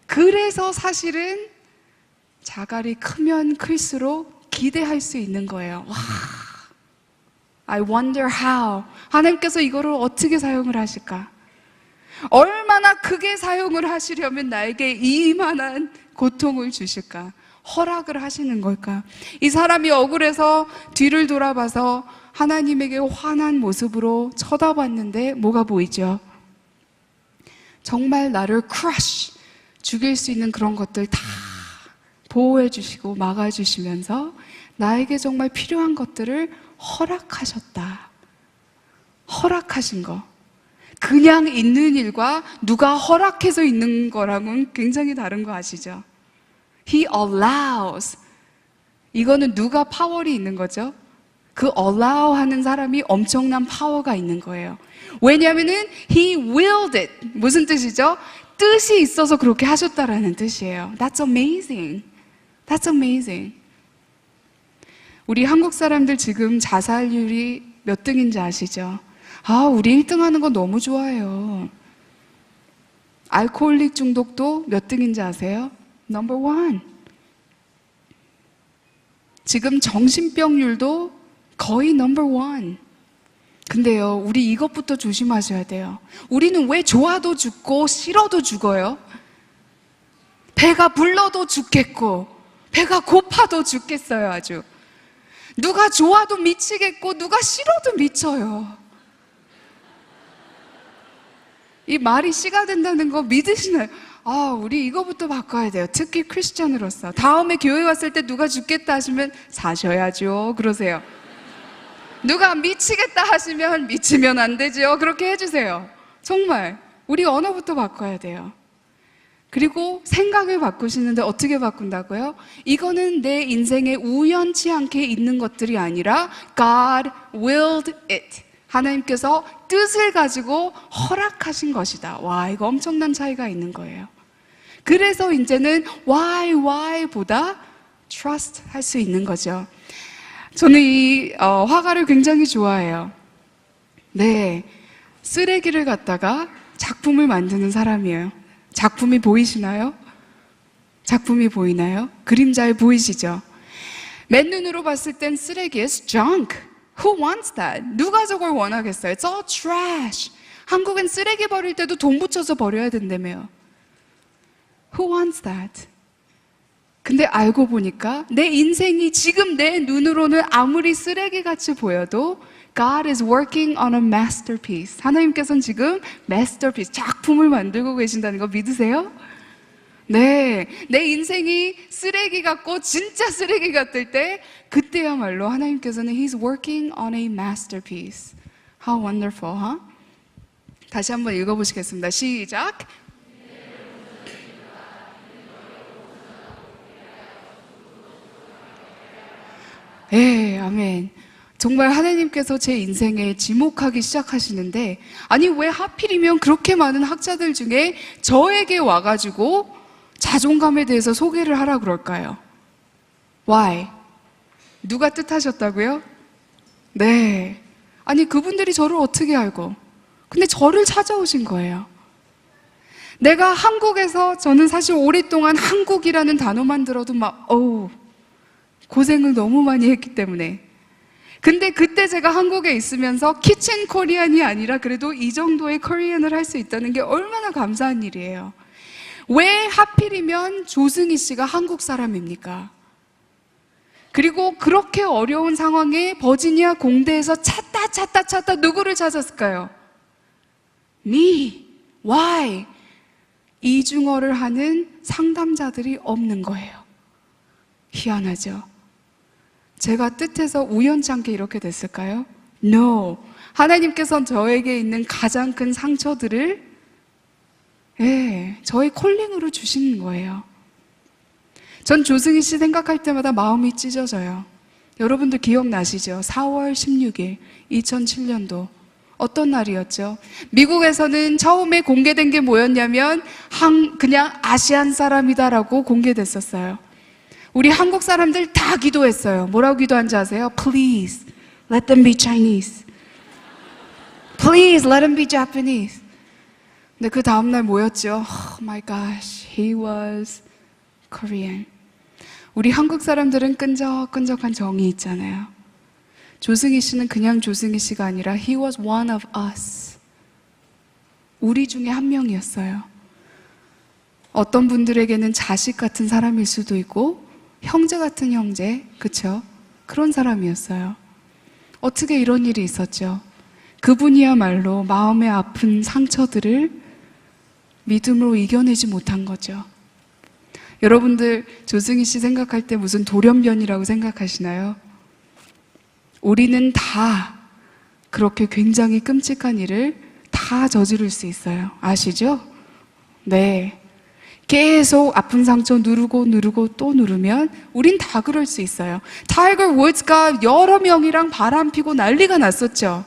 그래서 사실은 자갈이 크면 클수록 기대할 수 있는 거예요. 와, I wonder how. 하나님께서 이거를 어떻게 사용을 하실까? 얼마나 크게 사용을 하시려면 나에게 이만한 고통을 주실까? 허락을 하시는 걸까? 이 사람이 억울해서 뒤를 돌아봐서 하나님에게 화난 모습으로 쳐다봤는데 뭐가 보이죠? 정말 나를 crush, 죽일 수 있는 그런 것들 다 보호해 주시고 막아 주시면서 나에게 정말 필요한 것들을 허락하셨다. 허락하신 거. 그냥 있는 일과 누가 허락해서 있는 거랑은 굉장히 다른 거 아시죠? He allows. 이거는 누가 파워이 있는 거죠? 그 allow 하는 사람이 엄청난 파워가 있는 거예요. 왜냐하면은 he willed it. 무슨 뜻이죠? 뜻이 있어서 그렇게 하셨다라는 뜻이에요. That's amazing. That's amazing. 우리 한국 사람들 지금 자살률이 몇 등인지 아시죠? 우리 1등 하는 거 너무 좋아해요. 알코올릭 중독도 몇 등인지 아세요? 넘버 1. 지금 정신병률도 거의 넘버 1. 근데요, 우리 이것부터 조심하셔야 돼요. 우리는 왜 좋아도 죽고 싫어도 죽어요? 배가 불러도 죽겠고 배가 고파도 죽겠어요. 아주 누가 좋아도 미치겠고 누가 싫어도 미쳐요. 이 말이 씨가 된다는 거 믿으시나요? 우리 이거부터 바꿔야 돼요. 특히 크리스천으로서. 다음에 교회 왔을 때 누가 죽겠다 하시면 사셔야죠 그러세요. 누가 미치겠다 하시면 미치면 안 되죠. 그렇게 해주세요. 정말 우리 언어부터 바꿔야 돼요. 그리고 생각을 바꾸시는데 어떻게 바꾼다고요? 이거는 내 인생에 우연치 않게 있는 것들이 아니라 God willed it. 하나님께서 뜻을 가지고 허락하신 것이다. 와, 이거 엄청난 차이가 있는 거예요. 그래서 이제는 why보다 trust 할 수 있는 거죠. 저는 이 화가를 굉장히 좋아해요. 네, 쓰레기를 갖다가 작품을 만드는 사람이에요. 작품이 보이시나요? 작품이 보이나요? 그림 잘 보이시죠? 맨눈으로 봤을 땐 쓰레기 is junk. Who wants that? 누가 저걸 원하겠어요? It's all trash. 한국엔 쓰레기 버릴 때도 돈 붙여서 버려야 된다며요. Who wants that? 근데 알고 보니까 내 인생이 지금 내 눈으로는 아무리 쓰레기같이 보여도 God is working on a masterpiece. 하나님께서는 지금 masterpiece, 작품을 만들고 계신다는 거 믿으세요? 네, 내 인생이 쓰레기 같고 진짜 쓰레기 같을 때 그때야말로 하나님께서는 He's working on a masterpiece. How wonderful, huh? 다시 한번 읽어보시겠습니다. 시작. 예, 아멘. 정말 하나님께서 제 인생에 지목하기 시작하시는데, 아니 왜 하필이면 그렇게 많은 학자들 중에 저에게 와가지고 자존감에 대해서 소개를 하라 그럴까요? Why? 누가 뜻하셨다고요? 네. 아니 그분들이 저를 어떻게 알고? 근데 저를 찾아오신 거예요. 내가 한국에서, 저는 사실 오랫동안 한국이라는 단어만 들어도 막 고생을 너무 많이 했기 때문에. 근데 그때 제가 한국에 있으면서 키친 코리안이 아니라 그래도 이 정도의 코리안을 할 수 있다는 게 얼마나 감사한 일이에요. 왜 하필이면 조승희 씨가 한국 사람입니까? 그리고 그렇게 어려운 상황에 버지니아 공대에서 찾다 누구를 찾았을까요? Me. Why? 이중어를 하는 상담자들이 없는 거예요. 희한하죠? 제가 뜻해서 우연찮게 이렇게 됐을까요? No. 하나님께서는 저에게 있는 가장 큰 상처들을 저의 콜링으로 주시는 거예요. 전 조승희 씨 생각할 때마다 마음이 찢어져요. 여러분들 기억나시죠? 4월 16일 2007년도 어떤 날이었죠? 미국에서는 처음에 공개된 게 뭐였냐면 그냥 아시안 사람이다라고 공개됐었어요. 우리 한국 사람들 다 기도했어요. 뭐라고 기도한지 아세요? Please, let them be Chinese. Please, let them be Japanese. 근데 그 다음날 뭐였죠? Oh my gosh, he was Korean. 우리 한국 사람들은 끈적끈적한 정이 있잖아요. 조승희 씨는 그냥 조승희 씨가 아니라 he was one of us. 우리 중에 한 명이었어요. 어떤 분들에게는 자식 같은 사람일 수도 있고 형제 같은 형제, 그쵸? 그런 사람이었어요. 어떻게 이런 일이 있었죠? 그분이야말로 마음에 아픈 상처들을 믿음으로 이겨내지 못한 거죠. 여러분들 조승희 씨 생각할 때 무슨 돌연변이라고 생각하시나요? 우리는 다 그렇게 굉장히 끔찍한 일을 다 저지를 수 있어요. 아시죠? 네. 계속 아픈 상처 누르고 또 누르면 우린 다 그럴 수 있어요. 타이거 우즈가 여러 명이랑 바람 피고 난리가 났었죠.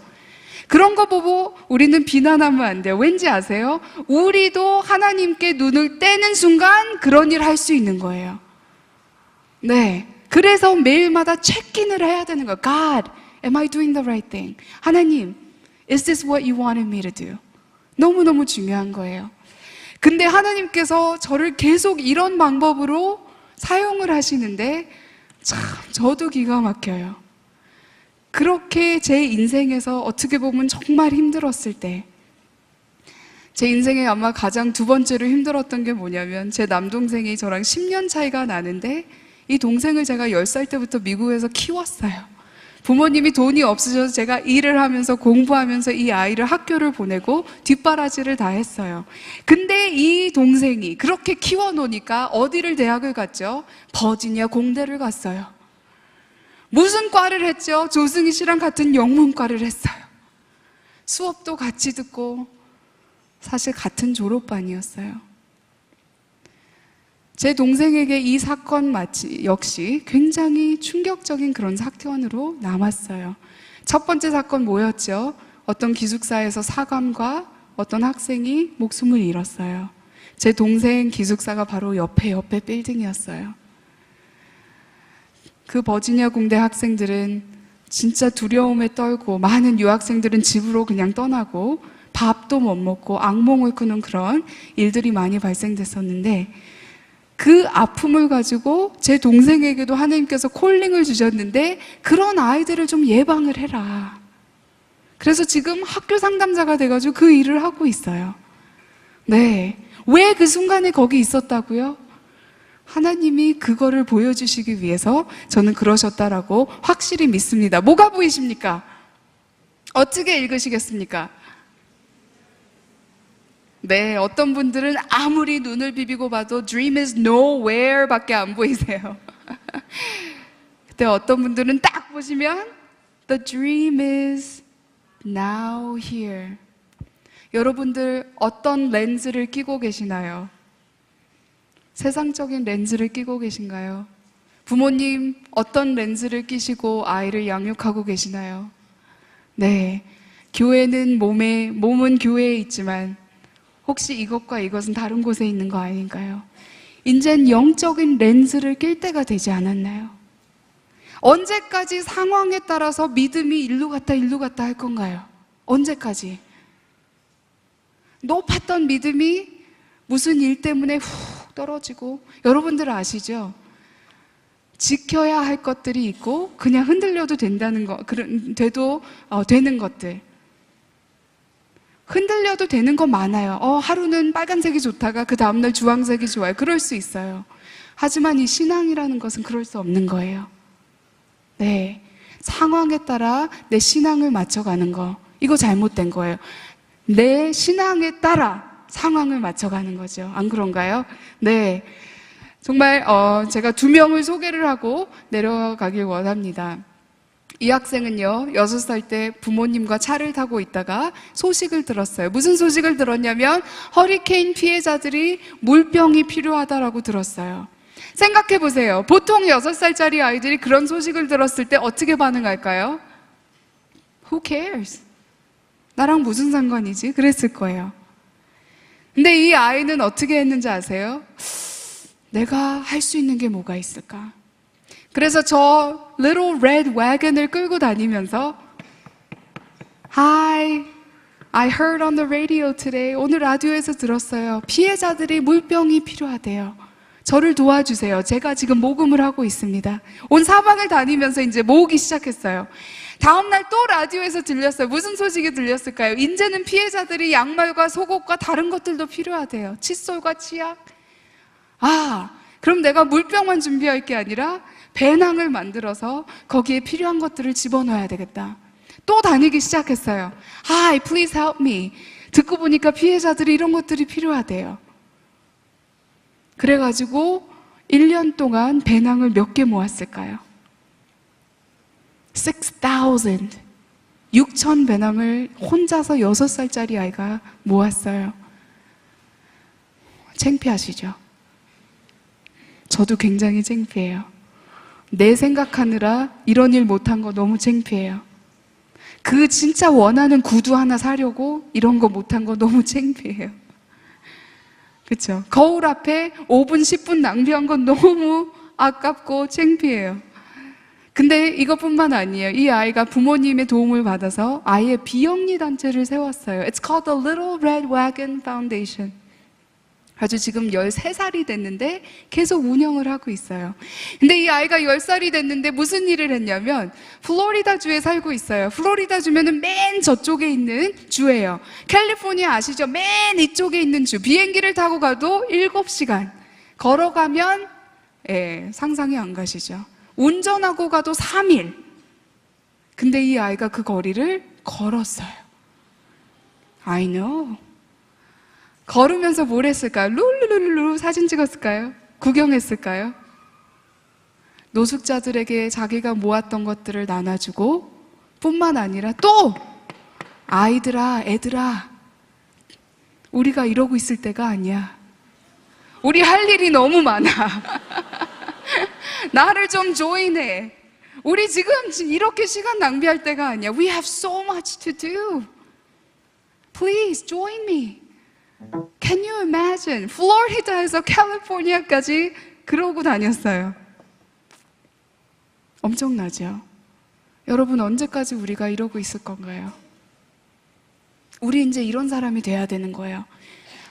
그런 거 보고 우리는 비난하면 안 돼요. 왠지 아세요? 우리도 하나님께 눈을 떼는 순간 그런 일 할 수 있는 거예요. 네. 그래서 매일마다 체크인을 해야 되는 거예요. God, am I doing the right thing? 하나님, is this what you wanted me to do? 너무너무 중요한 거예요. 근데 하나님께서 저를 계속 이런 방법으로 사용을 하시는데 참 저도 기가 막혀요. 그렇게 제 인생에서 어떻게 보면 정말 힘들었을 때, 제 인생에 아마 가장 두 번째로 힘들었던 게 뭐냐면, 제 남동생이 저랑 10년 차이가 나는데 이 동생을 제가 10살 때부터 미국에서 키웠어요. 부모님이 돈이 없으셔서 제가 일을 하면서 공부하면서 이 아이를 학교를 보내고 뒷바라지를 다 했어요. 근데 이 동생이 그렇게 키워놓으니까 어디를 대학을 갔죠? 버지니아 공대를 갔어요. 무슨 과를 했죠? 조승희 씨랑 같은 영문과를 했어요. 수업도 같이 듣고 사실 같은 졸업반이었어요. 제 동생에게 이 사건 역시 굉장히 충격적인 그런 사건으로 남았어요. 첫 번째 사건 뭐였죠? 어떤 기숙사에서 사감과 어떤 학생이 목숨을 잃었어요. 제 동생 기숙사가 바로 옆에 빌딩이었어요. 그 버지니아 공대 학생들은 진짜 두려움에 떨고, 많은 유학생들은 집으로 그냥 떠나고 밥도 못 먹고 악몽을 꾸는 그런 일들이 많이 발생됐었는데, 그 아픔을 가지고 제 동생에게도 하나님께서 콜링을 주셨는데 그런 아이들을 좀 예방을 해라. 그래서 지금 학교 상담자가 돼가지고 그 일을 하고 있어요. 네. 왜 그 순간에 거기 있었다고요? 하나님이 그거를 보여주시기 위해서 저는 그러셨다라고 확실히 믿습니다. 뭐가 보이십니까? 어떻게 읽으시겠습니까? 네, 어떤 분들은 아무리 눈을 비비고 봐도 dream is nowhere 밖에 안 보이세요. 근데 어떤 분들은 딱 보시면 the dream is now here. 여러분들 어떤 렌즈를 끼고 계시나요? 세상적인 렌즈를 끼고 계신가요? 부모님 어떤 렌즈를 끼시고 아이를 양육하고 계시나요? 네, 교회는 몸은 교회에 있지만 혹시 이것과 이것은 다른 곳에 있는 거 아닌가요? 이젠 영적인 렌즈를 낄 때가 되지 않았나요? 언제까지 상황에 따라서 믿음이 일로 갔다 할 건가요? 언제까지? 높았던 믿음이 무슨 일 때문에 훅 떨어지고, 여러분들 아시죠? 지켜야 할 것들이 있고 그냥 흔들려도 되는 것들, 흔들려도 되는 거 많아요. 하루는 빨간색이 좋다가 그 다음날 주황색이 좋아요. 그럴 수 있어요. 하지만 이 신앙이라는 것은 그럴 수 없는 거예요. 네, 상황에 따라 내 신앙을 맞춰가는 거, 이거 잘못된 거예요. 내 신앙에 따라 상황을 맞춰가는 거죠. 안 그런가요? 네, 정말 제가 2명을 소개를 하고 내려가길 원합니다. 이 학생은요, 6살 때 부모님과 차를 타고 있다가 소식을 들었어요. 무슨 소식을 들었냐면 허리케인 피해자들이 물병이 필요하다라고 들었어요. 생각해 보세요. 보통 6살짜리 아이들이 그런 소식을 들었을 때 어떻게 반응할까요? Who cares? 나랑 무슨 상관이지? 그랬을 거예요. 근데 이 아이는 어떻게 했는지 아세요? 내가 할 수 있는 게 뭐가 있을까? 그래서 저 little red wagon을 끌고 다니면서 Hi, I heard on the radio today. 오늘 라디오에서 들었어요. 피해자들이 물병이 필요하대요. 저를 도와주세요. 제가 지금 모금을 하고 있습니다. 온 사방을 다니면서 이제 모으기 시작했어요. 다음날 또 라디오에서 들렸어요. 무슨 소식이 들렸을까요? 이제는 피해자들이 양말과 속옷과 다른 것들도 필요하대요. 칫솔과 치약. 그럼 내가 물병만 준비할 게 아니라 배낭을 만들어서 거기에 필요한 것들을 집어넣어야 되겠다. 또 다니기 시작했어요. Hi, please help me. 듣고 보니까 피해자들이 이런 것들이 필요하대요. 그래가지고 1년 동안 배낭을 몇 개 모았을까요? 6,000. 6,000 배낭을 혼자서 6살짜리 아이가 모았어요. 창피하시죠? 저도 굉장히 창피해요. 내 생각하느라 이런 일 못한 거 너무 창피해요. 그 진짜 원하는 구두 하나 사려고 이런 거 못한 거 너무 창피해요. 그렇죠? 거울 앞에 5분, 10분 낭비한 건 너무 아깝고 창피해요. 근데 이것뿐만 아니에요. 이 아이가 부모님의 도움을 받아서 아이의 비영리 단체를 세웠어요. It's called the Little Red Wagon Foundation. 아주 지금 13살이 됐는데 계속 운영을 하고 있어요. 근데 이 아이가 10살이 됐는데 무슨 일을 했냐면 플로리다주에 살고 있어요. 플로리다 주면은 맨 저쪽에 있는 주예요. 캘리포니아 아시죠? 맨 이쪽에 있는 주. 비행기를 타고 가도 7시간. 걸어가면 상상이 안 가시죠? 운전하고 가도 3일. 근데 이 아이가 그 거리를 걸었어요. I know. 걸으면서 뭘 했을까요? 룰루룰루 사진 찍었을까요? 구경했을까요? 노숙자들에게 자기가 모았던 것들을 나눠주고 뿐만 아니라 또 아이들아, 애들아, 우리가 이러고 있을 때가 아니야. 우리 할 일이 너무 많아. 나를 좀 조인해. 우리 지금 이렇게 시간 낭비할 때가 아니야. We have so much to do. Please join me. Can you imagine? 플로리다에서 캘리포니아까지 그러고 다녔어요. 엄청나죠? 여러분, 언제까지 우리가 이러고 있을 건가요? 우리 이제 이런 사람이 돼야 되는 거예요.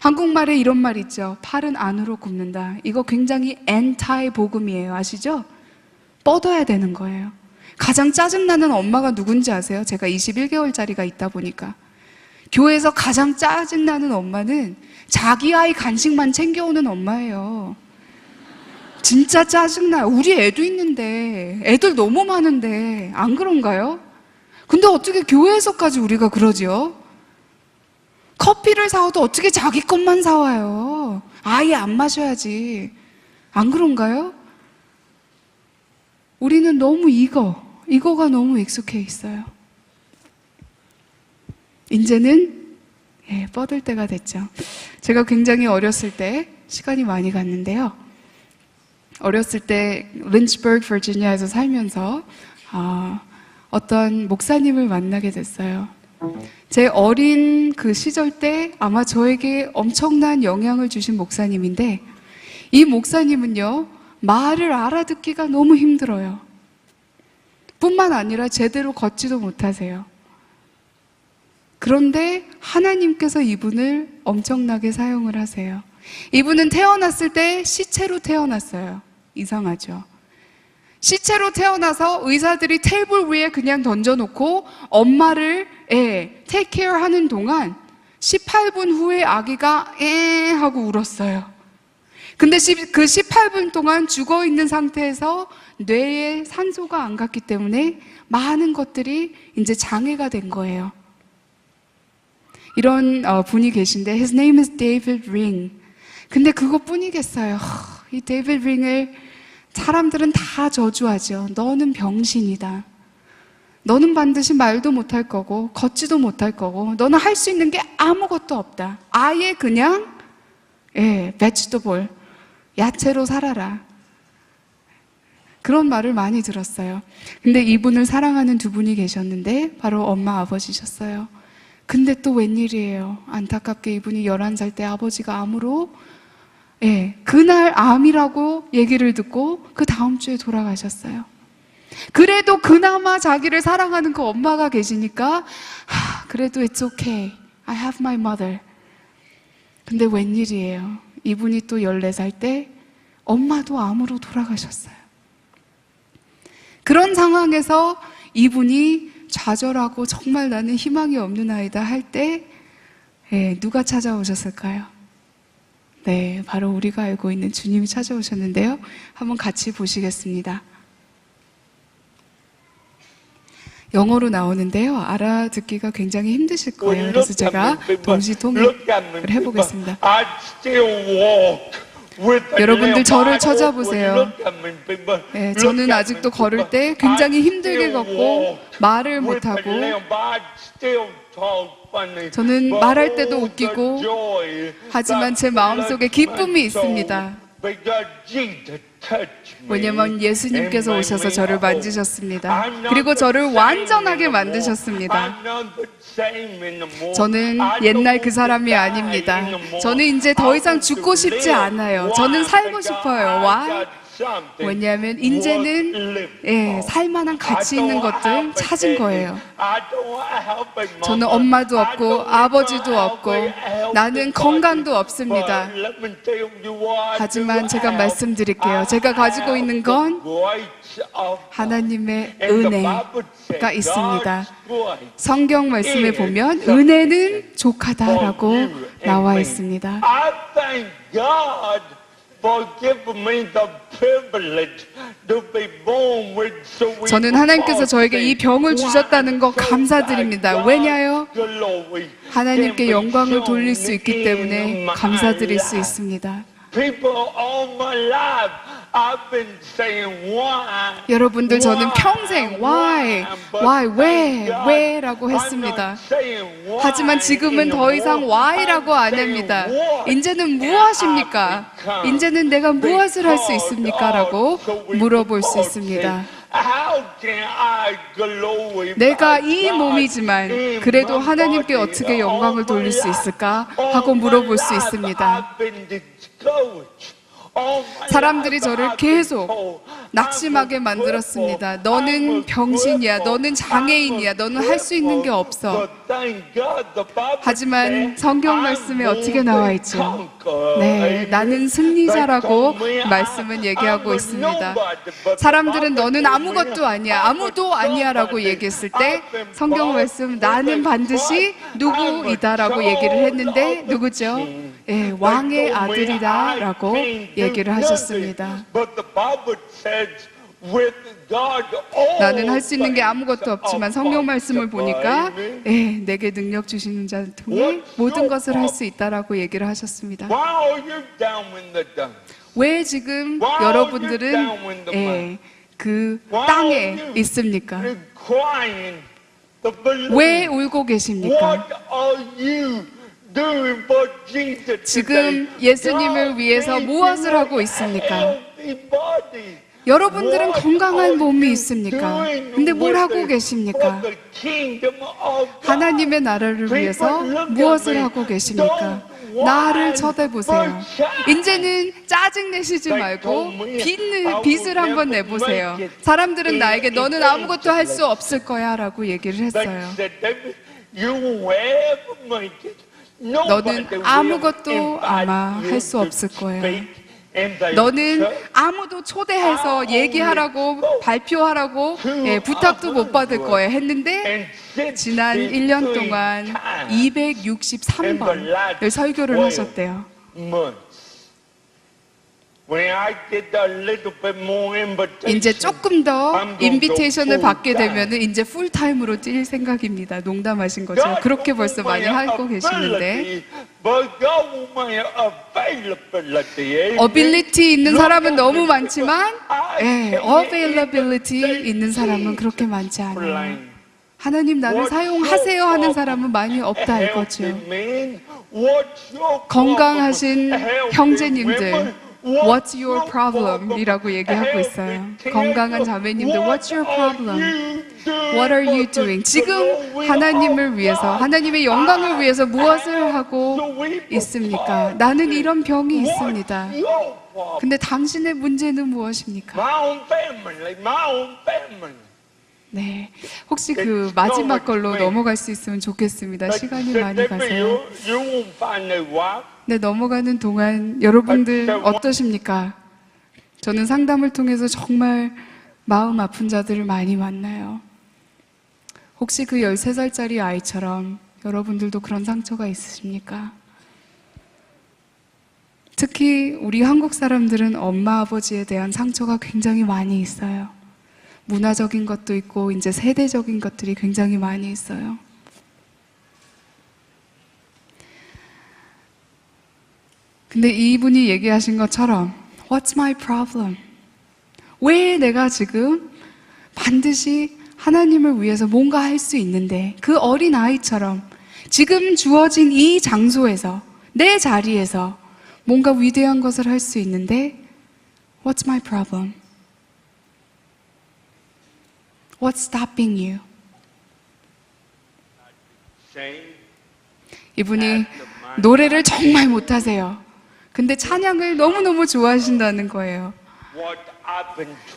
한국말에 이런 말 있죠. 팔은 안으로 굽는다. 이거 굉장히 엔타이 복음이에요. 아시죠? 뻗어야 되는 거예요. 가장 짜증나는 엄마가 누군지 아세요? 제가 21개월짜리가 있다 보니까. 교회에서 가장 짜증나는 엄마는 자기 아이 간식만 챙겨오는 엄마예요. 진짜 짜증나요. 우리 애도 있는데, 애들 너무 많은데, 안 그런가요? 근데 어떻게 교회에서까지 우리가 그러죠? 커피를 사와도 어떻게 자기 것만 사와요? 아예 안 마셔야지. 안 그런가요? 우리는 너무 이거가 너무 익숙해 있어요. 이제는 뻗을 때가 됐죠. 제가 굉장히 어렸을 때 시간이 많이 갔는데요. 어렸을 때 린치버그 버지니아에서 살면서 어떤 목사님을 만나게 됐어요. 제 어린 그 시절 때 아마 저에게 엄청난 영향을 주신 목사님인데, 이 목사님은요, 말을 알아듣기가 너무 힘들어요. 뿐만 아니라 제대로 걷지도 못하세요. 그런데 하나님께서 이분을 엄청나게 사용을 하세요. 이분은 태어났을 때 시체로 태어났어요. 이상하죠? 시체로 태어나서 의사들이 테이블 위에 그냥 던져놓고 엄마를 take care 하는 동안 18분 후에 아기가 하고 울었어요. 근데 그 18분 동안 죽어있는 상태에서 뇌에 산소가 안 갔기 때문에 많은 것들이 이제 장애가 된 거예요. 이런 분이 계신데 His name is David Ring. 근데 그것뿐이겠어요. 이 데이비드 링을 사람들은 다 저주하죠. 너는 병신이다. 너는 반드시 말도 못할 거고 걷지도 못할 거고 너는 할 수 있는 게 아무것도 없다. 아예 그냥 vegetable, 야채로 살아라. 그런 말을 많이 들었어요. 근데 이분을 사랑하는 두 분이 계셨는데 바로 엄마 아버지셨어요. 근데 또 웬일이에요. 안타깝게 이분이 11살 때 아버지가 암으로 그날 암이라고 얘기를 듣고 그 다음 주에 돌아가셨어요. 그래도 그나마 자기를 사랑하는 그 엄마가 계시니까 그래도 it's okay. I have my mother. 근데 웬일이에요. 이분이 또 14살 때 엄마도 암으로 돌아가셨어요. 그런 상황에서 이분이 좌절하고 정말 나는 희망이 없는 아이다 할 때 누가 찾아오셨을까요? 네, 바로 우리가 알고 있는 주님이 찾아오셨는데요. 한번 같이 보시겠습니다. 영어로 나오는데요. 알아듣기가 굉장히 힘드실 거예요. 그래서 제가 동시 통역을 해보겠습니다. 여러분들 저를 찾아보세요. 네, 저는 아직도 걸을 때 굉장히 힘들게 걷고 말을 못하고 저는 말할 때도 웃기고 하지만 제 마음속에 기쁨이 있습니다. 왜냐면 예수님께서 오셔서 저를 만지셨습니다. 그리고 저를 완전하게 만드셨습니다. 저는 옛날 그 사람이 아닙니다. 저는 이제 더 이상 죽고 싶지 않아요. 저는 살고 싶어요. Why? 왜냐하면 이제는 살만한 가치 있는 것들 찾은 거예요. 저는 엄마도 없고 아버지도 없고 나는 건강도 없습니다. 하지만 제가 말씀드릴게요. 제가 가지고 있는 건 하나님의 은혜가 있습니다. 성경 말씀에 보면 은혜는 족하다라고 나와 있습니다. 저는 하나님께서 저에게 이 병을 주셨다는 거 감사드립니다. 왜냐요? 하나님께 영광을 돌릴 수 있기 때문에 감사드릴 수 있습니다. 여러분들 저는 평생 왜 라고 했습니다. 하지만 지금은 더 이상 why라고 안 합니다. 이제는 무엇입니까? 이제는 내가 무엇을 할 수 있습니까? 라고 물어볼 수 있습니다. 내가 이 몸이지만 그래도 하나님께 어떻게 영광을 돌릴 수 있을까? 하고 물어볼 수 있습니다. 사람들이 저를 계속 낙심하게 만들었습니다. 너는 병신이야. 너는 장애인이야. 너는 할 수 있는 게 없어. 하지만 성경 말씀에 어떻게 나와 있죠? 네, 나는 승리자라고 말씀은 얘기하고 있습니다. 사람들은 너는 아무것도 아니야. 아무도 아니야 라고 얘기했을 때 성경 말씀 나는 반드시 누구이다라고 얘기를 했는데 누구죠? 왕의 아들이다 라고 얘기를 하셨습니다. 나는 할 수 있는 게 아무것도 없지만 성경 말씀을 보니까 내게 능력 주시는 자를 통해 모든 것을 할 수 있다라고 얘기를 하셨습니다. 왜 지금 여러분들은 그 땅에 있습니까? 왜 울고 계십니까? 지금 예수님을 위해서 무엇을 하고 있습니까? 여러분들은 건강한 몸이 있습니까? 근데 뭘 하고 계십니까? 하나님의 나라를 위해서 무엇을 하고 계십니까? 나를 쳐다보세요. 이제는 짜증 내시지 말고 빚을 한번 내보세요. 사람들은 나에게 너는 아무것도 할 수 없을 거야 라고 얘기를 했어요. 너는 아무것도 아마 할 수 없을 거예요. 너는 아무도 초대해서 얘기하라고 발표하라고 부탁도 못 받을 거예요 했는데 지난 1년 동안 263번을 설교를 하셨대요. 이제 조금 더 인비테이션을 받게 되면 이제 풀타임으로 뛸 생각입니다. 농담하신 거죠. 그렇게 벌써 많이 하고 계시는데 어빌리티 있는 사람은 너무 많지만 availability 있는 사람은 그렇게 많지 않아요. 하나님 나를 사용하세요 하는 사람은 많이 없다 이거죠. 건강하신 형제님들 What's your problem? 이라고 얘기하고 있어요. 건강한 자매님들 What's your problem? What are you doing? 지금 하나님을 위해서 하나님의 영광을 위해서 무엇을 하고 있습니까? 나는 이런 병이 있습니다. 근데 당신의 문제는 무엇입니까? 네, 혹시 그 마지막 걸로 넘어갈 수 있으면 좋겠습니다. 시간이 많이 가서요. 네, 넘어가는 동안 여러분들 어떠십니까? 저는 상담을 통해서 정말 마음 아픈 자들을 많이 만나요. 혹시 그 13살짜리 아이처럼 여러분들도 그런 상처가 있으십니까? 특히 우리 한국 사람들은 엄마 아버지에 대한 상처가 굉장히 많이 있어요. 문화적인 것도 있고 이제 세대적인 것들이 굉장히 많이 있어요. 근데 이분이 얘기하신 것처럼 What's my problem? 왜 내가 지금 반드시 하나님을 위해서 뭔가 할 수 있는데 그 어린 아이처럼 지금 주어진 이 장소에서 내 자리에서 뭔가 위대한 것을 할 수 있는데 What's my problem? What's stopping you? 이분이 노래를 정말 못하세요. 근데 찬양을 너무너무 좋아하신다는 거예요.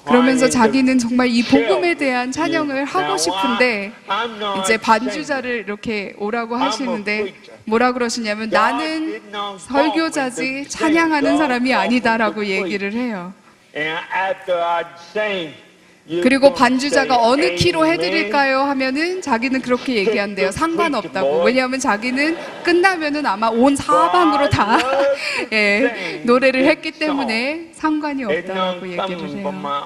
그러면서 자기는 정말 이 복음에 대한 찬양을 하고 싶은데 이제 반주자를 이렇게 오라고 하시는데 뭐라 그러시냐면 나는 설교자지 찬양하는 사람이 아니다라고 얘기를 해요. 그리고 반주자가 어느 키로 해드릴까요? 하면은 자기는 그렇게 얘기한대요. 상관없다고. 왜냐하면 자기는 끝나면은 아마 온 사방으로 다 예, 노래를 했기 때문에 상관이 없다고 얘기를 해요.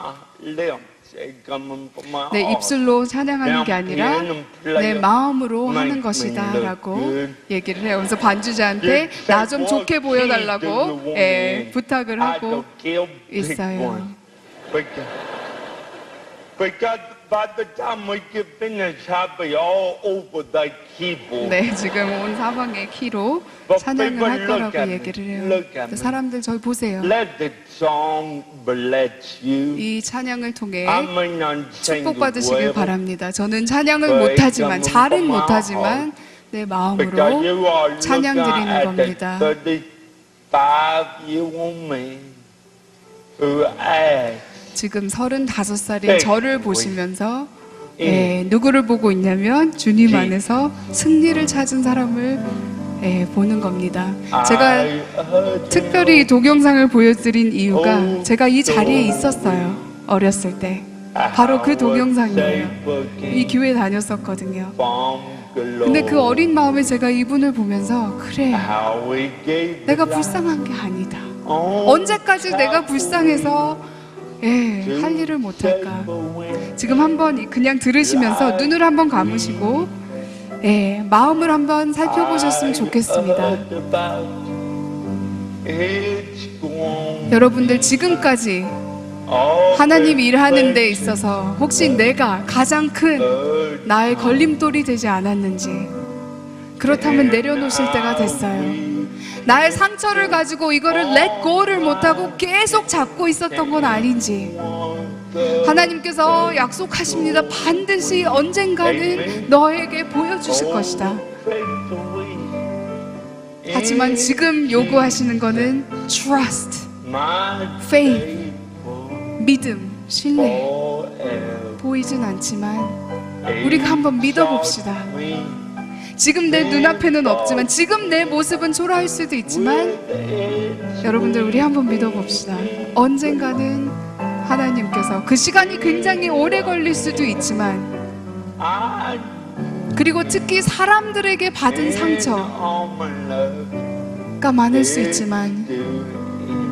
내 입술로 찬양하는 게 아니라 내 마음으로 하는 것이다 라고 얘기를 해요. 그래서 반주자한테 나 좀 좋게 보여달라고 예, 부탁을 하고 있어요. 네, 지금 온 사방의 키로 찬양을 할 거라고 얘기를 해요. 사람들 저희 보세요. 이 찬양을 통해 축복받으시길 바랍니다. 저는 찬양을 못하지만 잘은 못하지만 내 마음으로 찬양 드리는 겁니다. 지금 35살인 저를 보시면서 누구를 보고 있냐면 주님 안에서 승리를 찾은 사람을 보는 겁니다. 제가 특별히 동영상을 보여드린 이유가 제가 이 자리에 있었어요. 어렸을 때. 바로 그 동영상이에요. 이 교회 다녔었거든요. 근데 그 어린 마음에 제가 이분을 보면서 그래, 내가 불쌍한 게 아니다. 언제까지 내가 불쌍해서 할 일을 못할까. 지금 한번 그냥 들으시면서 눈을 한번 감으시고 마음을 한번 살펴보셨으면 좋겠습니다. 여러분들 지금까지 하나님 일하는 데 있어서 혹시 내가 가장 큰 나의 걸림돌이 되지 않았는지, 그렇다면 내려놓으실 때가 됐어요. 나의 상처를 가지고 이거를 let go를 못하고 계속 잡고 있었던 건 아닌지, 하나님께서 약속하십니다. 반드시 언젠가는 너에게 보여주실 것이다. 하지만 지금 요구하시는 거는 trust, faith, 믿음, 신뢰. 보이진 않지만 우리가 한번 믿어봅시다. 지금 내 눈앞에는 없지만, 지금 내 모습은 초라할 수도 있지만, 여러분들 우리 한번 믿어봅시다. 언젠가는 하나님께서, 그 시간이 굉장히 오래 걸릴 수도 있지만, 그리고 특히 사람들에게 받은 상처가 많을 수 있지만,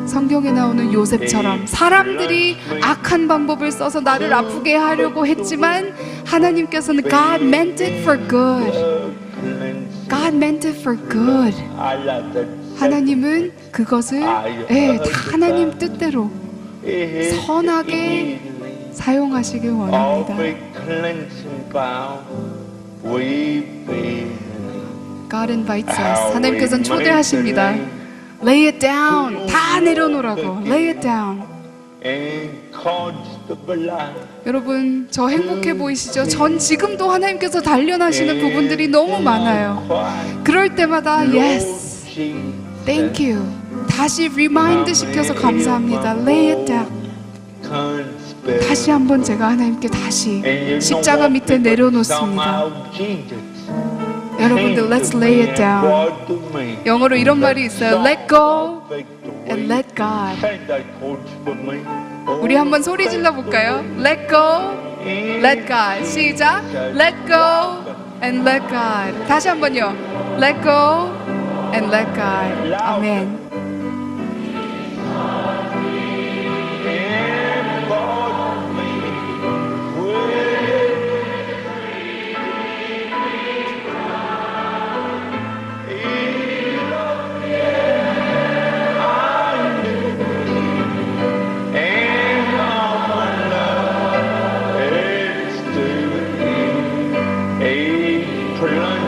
성경에 나오는 요셉처럼 사람들이 악한 방법을 써서 나를 아프게 하려고 했지만 하나님께서는 God meant it for good. God meant it for good. 하나님은 그것을 다 하나님 뜻대로 선하게 사용하시길 원합니다. God invites us. 하나님께서는 초대하십니다. Lay it down. 다 내려놓으라고. Lay it down. 여러분, 저 행복해 보이시죠? 전 지금도 하나님께서 단련하시는 부분들이 너무 많아요. 그럴 때마다 Yes, Thank you. 다시 리마인드 시켜서 감사합니다. Lay it down. 다시 한번 제가 하나님께 다시 십자가 밑에 내려놓습니다. 여러분들, let's lay it down. 영어로 이런 말이 있어요. Let go and let God. 우리 한번 소리 질러 볼까요? Let go, let God. 시작. Let go and let God. 다시 한번요. Let go and let God. 아멘. 소리를